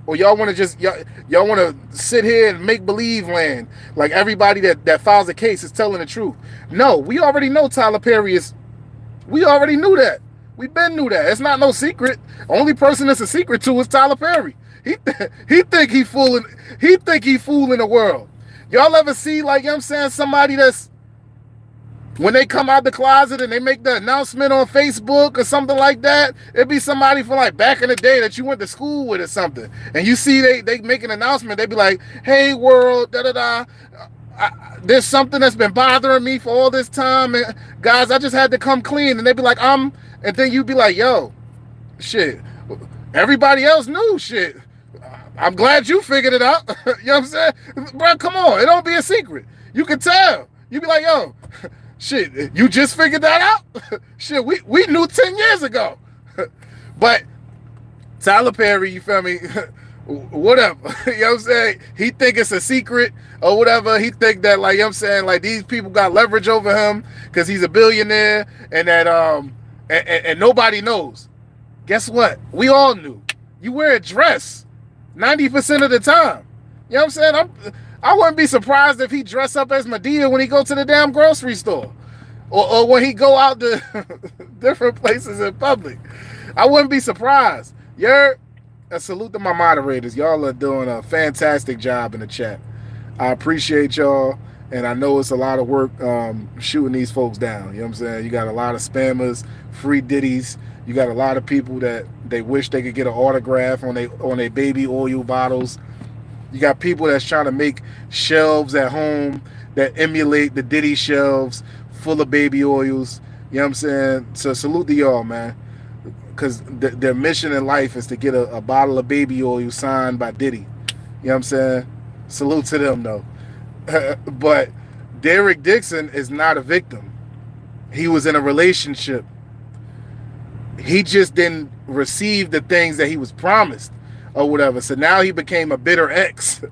Or y'all want to just, y'all want to sit here and make believe land like everybody that files a case is telling the truth. No, we already know Tyler Perry is, we already knew that. We been knew that. It's not no secret. Only person that's a secret to is Tyler Perry. He think he fooling the world. Y'all ever see, like, you know what I'm saying, somebody that's, when they come out the closet and they make the announcement on Facebook or something like that, it'd be somebody from like back in the day that you went to school with or something. And you see they make an announcement, they be like, hey world, da-da-da, there's something that's been bothering me for all this time. And guys, I just had to come clean. And they be like, and then you be like, yo, shit, everybody else knew shit. I'm glad you figured it out. You know what I'm saying? Bro, come on. It don't be a secret. You can tell. You be like, yo, shit, you just figured that out? Shit, we knew 10 years ago. But Tyler Perry, you feel me? Whatever. You know what I'm saying? He think it's a secret or whatever. He think that, like, you know what I'm saying, like, these people got leverage over him because he's a billionaire and that and nobody knows. Guess what? We all knew. You wear a dress 90% of the time. You know what I'm saying? I wouldn't be surprised if he dress up as Madea when he go to the damn grocery store. Or when he go out to different places in public. I wouldn't be surprised. A salute to my moderators. Y'all are doing a fantastic job in the chat. I appreciate y'all, and I know it's a lot of work shooting these folks down. You know what I'm saying? You got a lot of spammers, free ditties. You got a lot of people that they wish they could get an autograph on their baby oil bottles. You got people that's trying to make shelves at home that emulate the Diddy shelves full of baby oils. You know what I'm saying? So salute to y'all, man. Because their mission in life is to get a bottle of baby oil signed by Diddy. You know what I'm saying? Salute to them, though. But Derek Dixon is not a victim. He was in a relationship. He just didn't receive the things that he was promised or whatever. So now he became a bitter ex.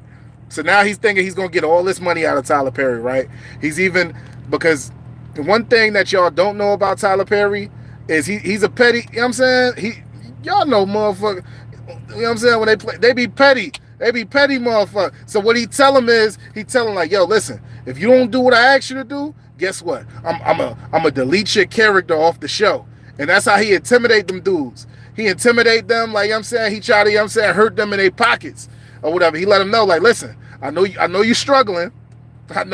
So now he's thinking he's going to get all this money out of Tyler Perry, right? Because one thing that y'all don't know about Tyler Perry is he's a petty, you know what I'm saying? Y'all know motherfucker, you know what I'm saying? When they play, they be petty motherfucker. So what he tell him like, yo, listen, if you don't do what I ask you to do, guess what? I'm a delete your character off the show. And that's how he intimidate them dudes. He intimidate them, like, you know what I'm saying? He try to, you know what I'm saying, hurt them in their pockets or whatever. He let them know, like, listen, I know you're struggling. I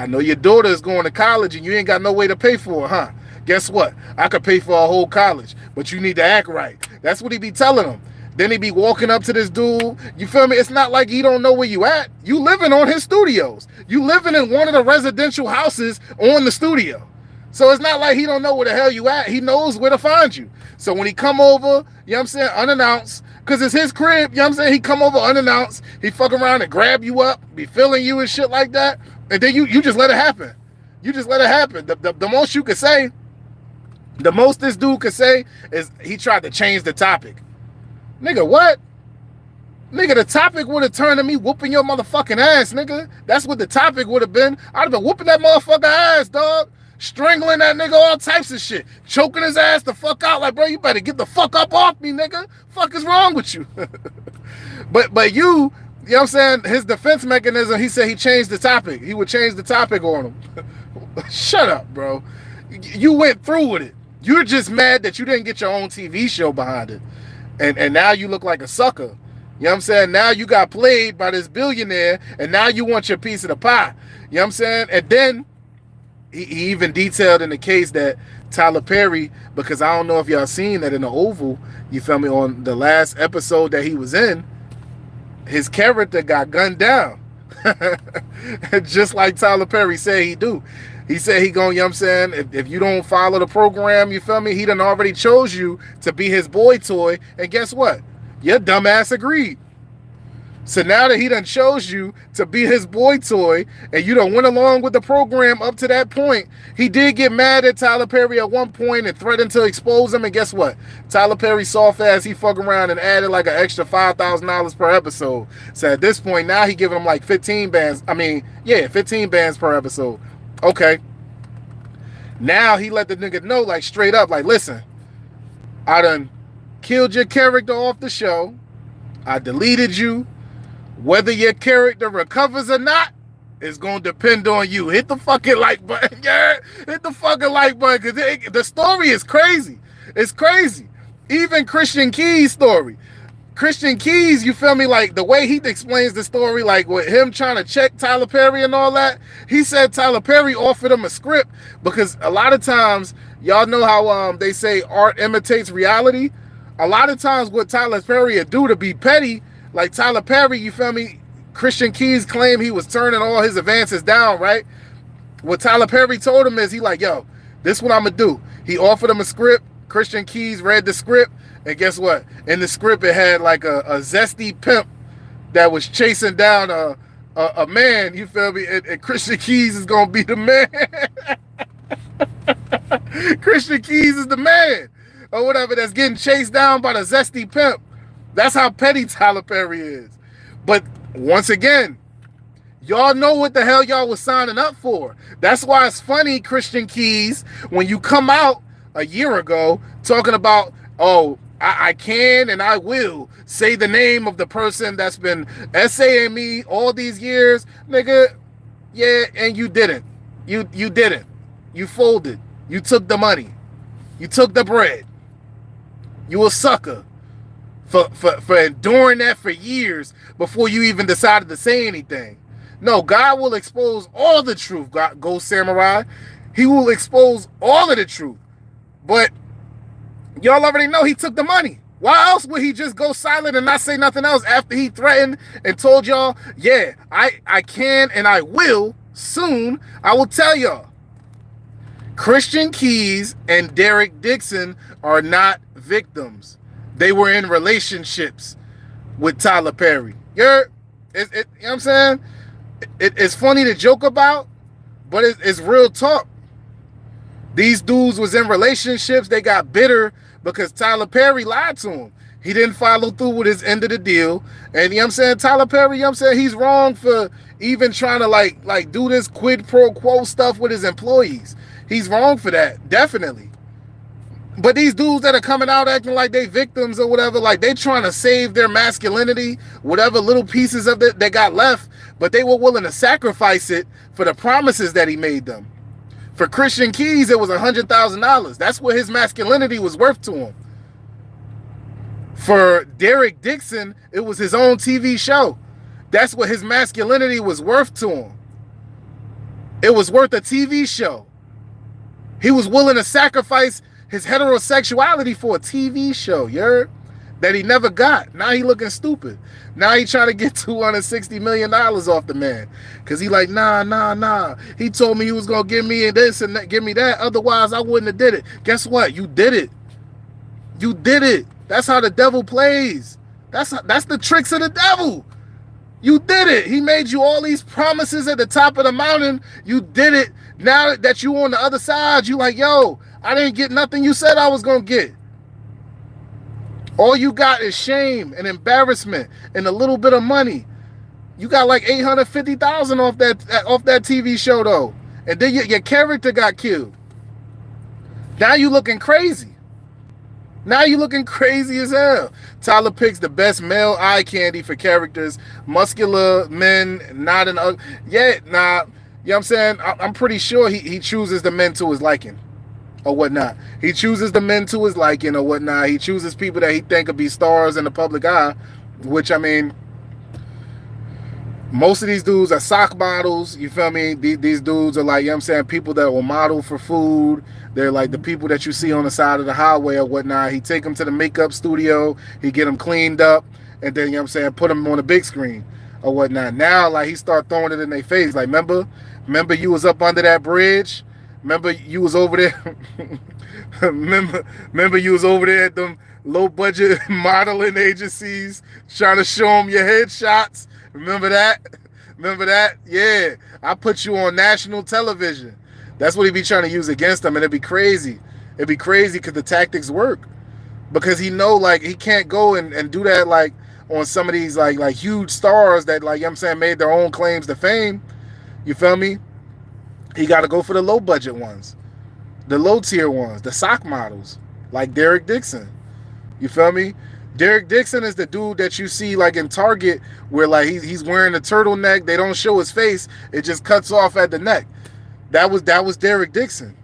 know your daughter is going to college and you ain't got no way to pay for it, huh? Guess what? I could pay for a whole college, but you need to act right. That's what he be telling them. Then he be walking up to this dude. You feel me? It's not like he don't know where you at. You living on his studios. You living in one of the residential houses on the studio. So it's not like he don't know where the hell you at. He knows where to find you. So when he come over, you know what I'm saying, unannounced, because it's his crib, you know what I'm saying? He come over unannounced. He fuck around and grab you up, be feeling you and shit like that. And then you just let it happen. You just let it happen. The most you could say, the most this dude could say is he tried to change the topic. Nigga, what? Nigga, the topic would have turned to me whooping your motherfucking ass, nigga. That's what the topic would have been. I'd have been whooping that motherfucker ass, dog. Strangling that nigga, all types of shit. Choking his ass the fuck out. Like, bro, you better get the fuck up off me, nigga. Fuck is wrong with you? But you know what I'm saying? His defense mechanism, he said he changed the topic. He would change the topic on him. Shut up, bro. You went through with it. You're just mad that you didn't get your own TV show behind it. And now you look like a sucker. You know what I'm saying? Now you got played by this billionaire, and now you want your piece of the pie. You know what I'm saying? And then he even detailed in the case that Tyler Perry, because I don't know if y'all seen that in the Oval, you feel me, on the last episode that he was in, his character got gunned down. Just like Tyler Perry said he do. He said he going, you know what I'm saying, if you don't follow the program, you feel me, he done already chose you to be his boy toy, and guess what? Your dumbass agreed. So now that he done chose you to be his boy toy, and you done went along with the program up to that point, he did get mad at Tyler Perry at one point and threatened to expose him, and guess what? Tyler Perry soft ass, he fuck around and added like an extra $5,000 per episode. So at this point, now he giving him like 15 bands. 15 bands per episode. Okay. Now he let the nigga know, like, straight up, like, listen, I done killed your character off the show. I deleted you. Whether your character recovers or not is going to depend on you. Hit the fucking like button. Yeah, hit the fucking like button, because the story is crazy. It's crazy. Even Christian Key's story. Christian Keys, you feel me, like the way he explains the story, like with him trying to check Tyler Perry and all that, he said Tyler Perry offered him a script, because a lot of times, y'all know how they say art imitates reality. A lot of times what Tyler Perry would do to be petty, like Tyler Perry, you feel me, Christian Keys claimed he was turning all his advances down, right? What Tyler Perry told him is, he like, yo, this is what I'm going to do. He offered him a script. Christian Keys read the script. And guess what? In the script, it had like a zesty pimp that was chasing down a man, you feel me? And Christian Keys is going to be the man. Christian Keys is the man. Or whatever, that's getting chased down by the zesty pimp. That's how petty Tyler Perry is. But once again, y'all know what the hell y'all was signing up for. That's why it's funny, Christian Keys, when you come out a year ago talking about, oh, I can and I will say the name of the person that's been essaying me all these years, nigga. Yeah, and you didn't. You didn't. You folded. You took the money. You took the bread. You a sucker for enduring that for years before you even decided to say anything. No, God will expose all the truth, Ghost Samurai. He will expose all of the truth. But y'all already know he took the money. Why else would he just go silent and not say nothing else after he threatened and told y'all, yeah, I can and I will soon. I will tell y'all. Christian Keys and Derek Dixon are not victims. They were in relationships with Tyler Perry. You know what I'm saying? It's funny to joke about, but it's real talk. These dudes was in relationships. They got bitter because Tyler Perry lied to him. He didn't follow through with his end of the deal. And you know what I'm saying? Tyler Perry, you know what I'm saying? He's wrong for even trying to like do this quid pro quo stuff with his employees. He's wrong for that, definitely. But these dudes that are coming out acting like they victims or whatever, like they trying to save their masculinity, whatever little pieces of it that got left, but they were willing to sacrifice it for the promises that he made them. For Christian Keys, it was $100,000. That's what his masculinity was worth to him. For Derek Dixon, it was his own TV show. That's what his masculinity was worth to him. It was worth a TV show. He was willing to sacrifice his heterosexuality for a TV show, you heard? That he never got. Now he looking stupid. Now he trying to get $260 million off the man. Because he like, nah. He told me he was going to give me this and that, give me that. Otherwise, I wouldn't have did it. Guess what? You did it. You did it. That's how the devil plays. That's the tricks of the devil. You did it. He made you all these promises at the top of the mountain. You did it. Now that you on the other side, you like, yo, I didn't get nothing you said I was going to get. All you got is shame and embarrassment and a little bit of money. You got like $850,000 off that TV show though. And then your character got killed. Now you looking crazy. Now you looking crazy as hell. Tyler picks the best male eye candy for characters. Muscular men, not an ugly. Yeah, nah. You know what I'm saying? I'm pretty sure he chooses the men to his liking or whatnot. He chooses the men to his liking or whatnot. He chooses people that he think could be stars in the public eye, which, I mean, most of these dudes are sock models. You feel me? These dudes are like, you know what I'm saying, people that will model for food. They're like the people that you see on the side of the highway or whatnot. He take them to the makeup studio. He get them cleaned up. And then, you know what I'm saying, put them on the big screen or whatnot. Now, like, he start throwing it in their face. Like, remember you was up under that bridge? Remember you was over there? remember you was over there at them low-budget modeling agencies trying to show them your headshots? Remember that? Remember that? Yeah. I put you on national television. That's what he be trying to use against them, and it'd be crazy. It'd be crazy because the tactics work. Because he know, like, he can't go and do that, like, on some of these, like huge stars that, like, you know what I'm saying, made their own claims to fame. You feel me? He got to go for the low-budget ones. The low-tier ones. The sock models. Like Derek Dixon. You feel me? Derek Dixon is the dude that you see, like, in Target where, like, he's wearing a turtleneck. They don't show his face. It just cuts off at the neck. That was Derek Dixon.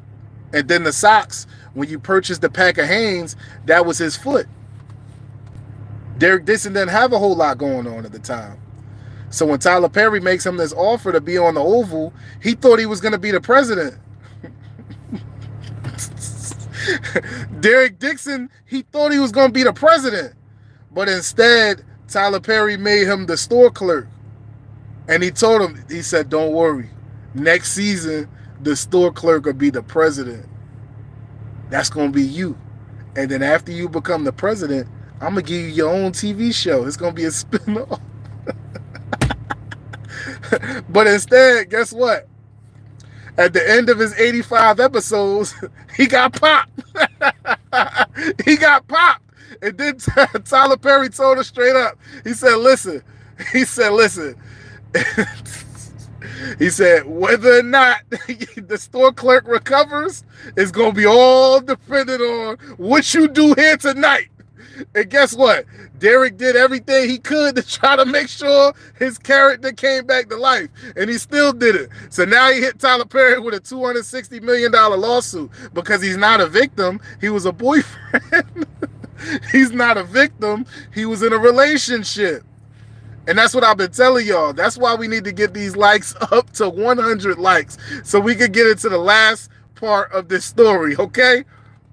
And then the socks, when you purchased the pack of Hanes, that was his foot. Derek Dixon didn't have a whole lot going on at the time. So when Tyler Perry makes him this offer to be on the Oval, he thought he was going to be the president. Derek Dixon, he thought he was going to be the president. But instead, Tyler Perry made him the store clerk. And he told him, he said, don't worry. Next season, the store clerk will be the president. That's going to be you. And then after you become the president, I'm going to give you your own TV show. It's going to be a spin-off. But instead, guess what? At the end of his 85 episodes, he got popped. He got popped. And then Tyler Perry told her straight up. He said, listen. He said, whether or not the store clerk recovers is going to be all dependent on what you do here tonight. And guess what? Derek did everything he could to try to make sure his character came back to life. And he still did it. So now he hit Tyler Perry with a $260 million lawsuit because he's not a victim. He was a boyfriend. He's not a victim. He was in a relationship. And that's what I've been telling y'all. That's why we need to get these likes up to 100 likes so we can get into the last part of this story, okay?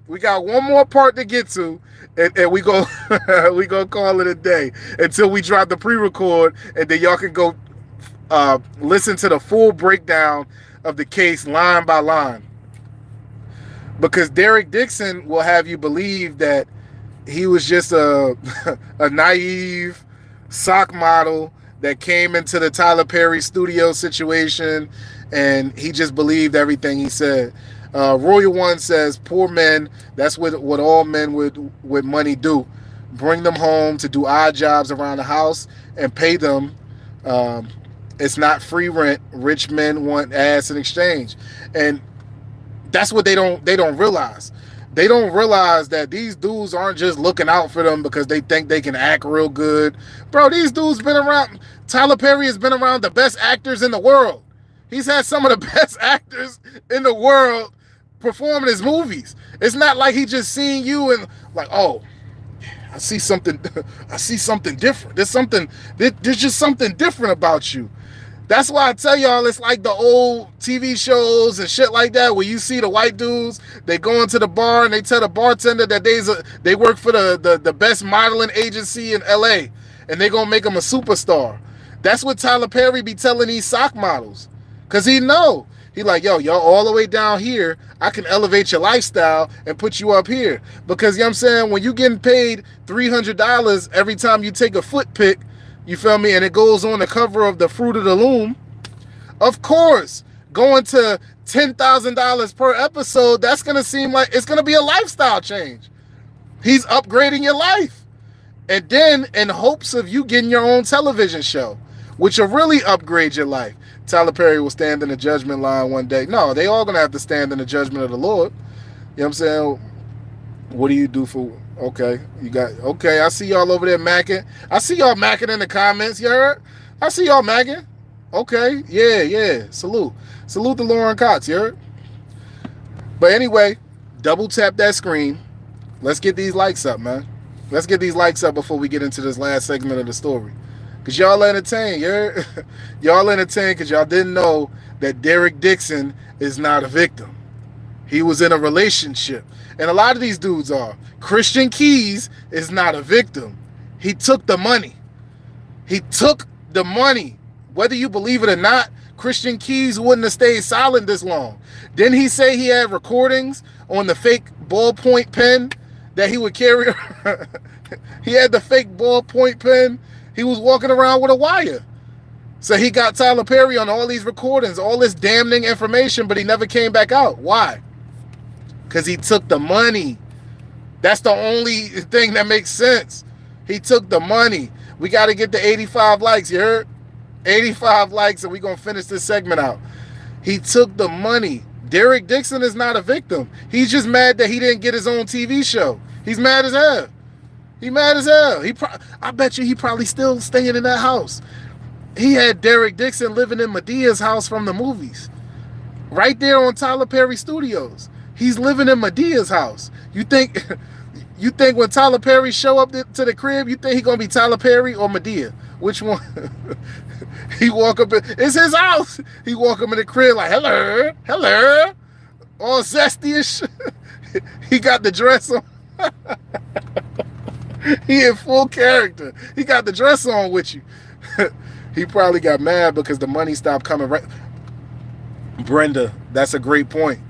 We got one more part to get to, and we go call it a day until we drop the pre-record, and then y'all can go listen to the full breakdown of the case line by line. Because Derek Dixon will have you believe that he was just a naive sock model that came into the Tyler Perry studio situation, and he just believed everything he said. Royal One says, poor men, that's what all men with money do. Bring them home to do odd jobs around the house and pay them. It's not free rent. Rich men want ass in exchange. And that's what they don't realize. They don't realize that these dudes aren't just looking out for them because they think they can act real good. Bro, these dudes been around. Tyler Perry has been around the best actors in the world. He's had some of the best actors in the world performing his movies. It's not like he just seen you and like, oh, I see something different. There's just something different about you. That's why I tell y'all it's like the old TV shows and shit like that where you see the white dudes, they go into the bar and they tell the bartender that they work for the best modeling agency in LA and they gonna make them a superstar. That's what Tyler Perry be telling these sock models. Cause he know. He like, yo, y'all all the way down here, I can elevate your lifestyle and put you up here. Because you know what I'm saying, when you getting paid $300 every time you take a foot pic, you feel me? And it goes on the cover of the Fruit of the Loom. Of course, going to $10,000 per episode, that's going to seem like it's going to be a lifestyle change. He's upgrading your life. And then in hopes of you getting your own television show, which will really upgrade your life. Tyler Perry will stand in the judgment line one day. No, they all going to have to stand in the judgment of the Lord. You know what I'm saying? What do you do for... Okay, I see y'all over there macking. I see y'all macking in the comments, you heard? I see y'all macking. Okay, yeah. Salute to Lauren Cox, you heard? But anyway, double tap that screen. Let's get these likes up, man. Let's get these likes up before we get into this last segment of the story. Because y'all entertained, you heard? Y'all entertained because y'all didn't know that Derek Dixon is not a victim. He was in a relationship. And a lot of these dudes are. Christian Keys is not a victim. He took the money. He took the money. Whether you believe it or not, Christian Keys wouldn't have stayed silent this long. Didn't he say he had recordings on the fake ballpoint pen that he would carry? He had the fake ballpoint pen. He was walking around with a wire. So he got Tyler Perry on all these recordings, all this damning information, but he never came back out. Why? Because he took the money. That's the only thing that makes sense. He took the money. We got to get to 85 likes, you heard? 85 likes and we're going to finish this segment out. He took the money. Derek Dixon is not a victim. He's just mad that he didn't get his own TV show. He's mad as hell. He mad as hell. I bet you he probably still staying in that house. He had Derek Dixon living in Medea's house from the movies. Right there on Tyler Perry Studios. He's living in Medea's house. You think when Tyler Perry show up to the crib, you think he gonna be Tyler Perry or Medea? Which one? He walk up, it's his house. He walk up in the crib like, hello, all zesty and shit. He got the dress on. He in full character. He got the dress on with you. He probably got mad because the money stopped coming. Right, Brenda, that's a great point.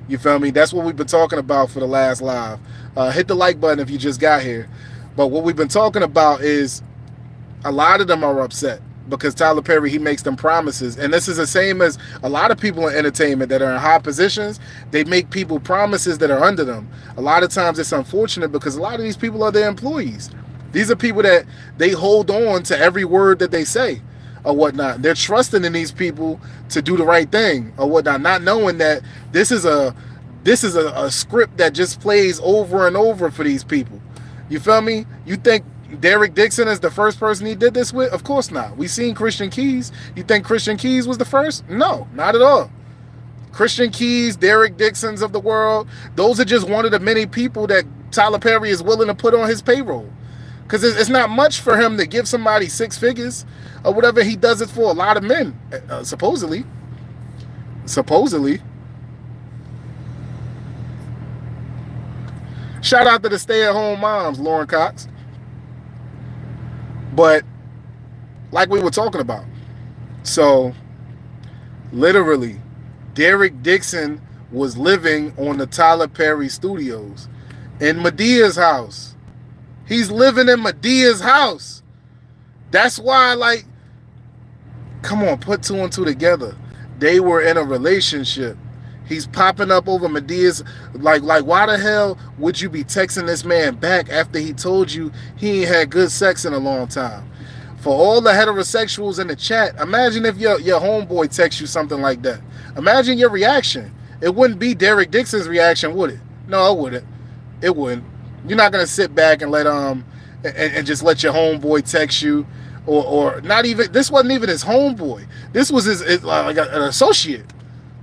You feel me? That's what we've been talking about for the last live. Hit the like button if you just got here. But what we've been talking about is a lot of them are upset because Tyler Perry, he makes them promises. And this is the same as a lot of people in entertainment that are in high positions. They make people promises that are under them. A lot of times it's unfortunate because a lot of these people are their employees. These are people that they hold on to every word that they say or whatnot. They're trusting in these people to do the right thing or whatnot, not knowing that this is a script that just plays over and over for these people. You feel me? You think Derek Dixon is the first person he did this with? Of course not. We seen Christian Keys. You think Christian Keys was the first? No, not at all. Christian Keys, Derek Dixons of the world, those are just one of the many people that Tyler Perry is willing to put on his payroll. Because it's not much for him to give somebody 6 figures or whatever. He does it for a lot of men, supposedly. Supposedly. Shout out to the stay-at-home moms, Lauren Cox. But like we were talking about, so literally, Derek Dixon was living on the Tyler Perry studios in Medea's house. He's living in Medea's house. That's why, like, come on, put 2 and 2 together. They were in a relationship. He's popping up over Medea's, like why the hell would you be texting this man back after he told you he ain't had good sex in a long time? For all the heterosexuals in the chat, imagine if your homeboy texts you something like that. Imagine your reaction. It wouldn't be Derek Dixon's reaction, would it? No, it wouldn't. It wouldn't. You're not gonna sit back and let and just let your homeboy text you, or not even. This wasn't even his homeboy. This was his like an associate.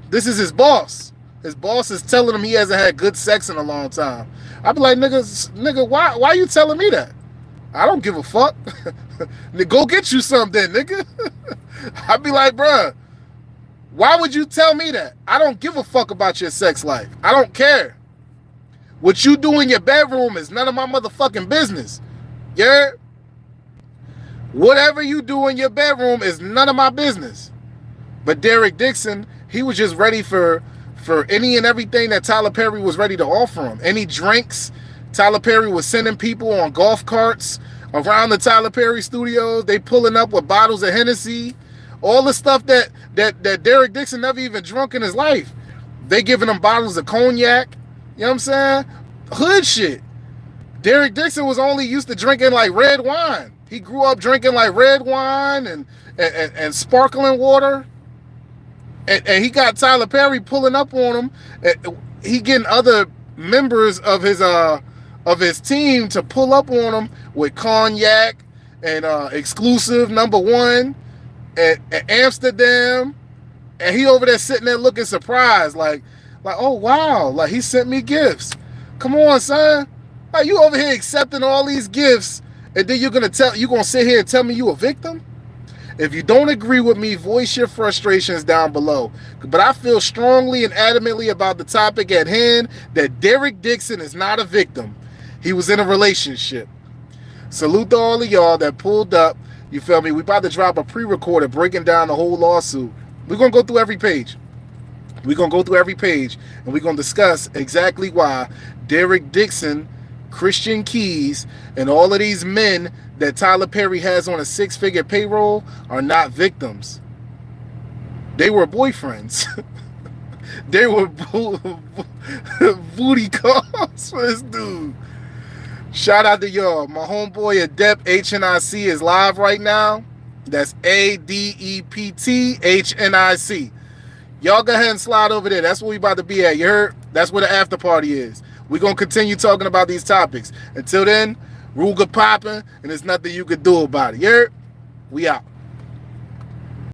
This is his boss. His boss is telling him he hasn't had good sex in a long time. I'd be like, nigga, why are you telling me that? I don't give a fuck. Go get you something, nigga. I'd be like, bruh, why would you tell me that? I don't give a fuck about your sex life. I don't care. What you do in your bedroom is none of my motherfucking business. Yeah? Whatever you do in your bedroom is none of my business. But Derek Dixon, he was just ready for any and everything that Tyler Perry was ready to offer him. Any drinks, Tyler Perry was sending people on golf carts around the Tyler Perry studios. They pulling up with bottles of Hennessy. All the stuff that Derek Dixon never even drunk in his life. They giving him bottles of cognac. You know what I'm saying? Hood shit. Derek Dixon was only used to drinking like red wine. He grew up drinking like red wine and sparkling water. And he got Tyler Perry pulling up on him. He getting other members of his team to pull up on him with cognac and exclusive #1 at Amsterdam. And he over there sitting there looking surprised, like, oh wow, like he sent me gifts. Come on, son. Like, you over here accepting all these gifts, and then you're gonna sit here and tell me you a victim? If you don't agree with me, voice your frustrations down below. But I feel strongly and adamantly about the topic at hand that Derek Dixon is not a victim. He was in a relationship. Salute to all of y'all that pulled up. You feel me? We about to drop a pre-recorded breaking down the whole lawsuit. We're going to go through every page. We're going to go through every page, and we're going to discuss exactly why Derek Dixon, Christian Keys, and all of these men that Tyler Perry has on a 6-figure payroll are not victims. They were boyfriends. They were booty calls for this dude. Shout out to y'all. My homeboy Adept HNIC is live right now. That's ADEPT HNIC. Y'all go ahead and slide over there. That's where we about to be at. You heard? That's where the after party is. We're going to continue talking about these topics. Until then, Ruger popping, and there's nothing you can do about it. You heard? We out.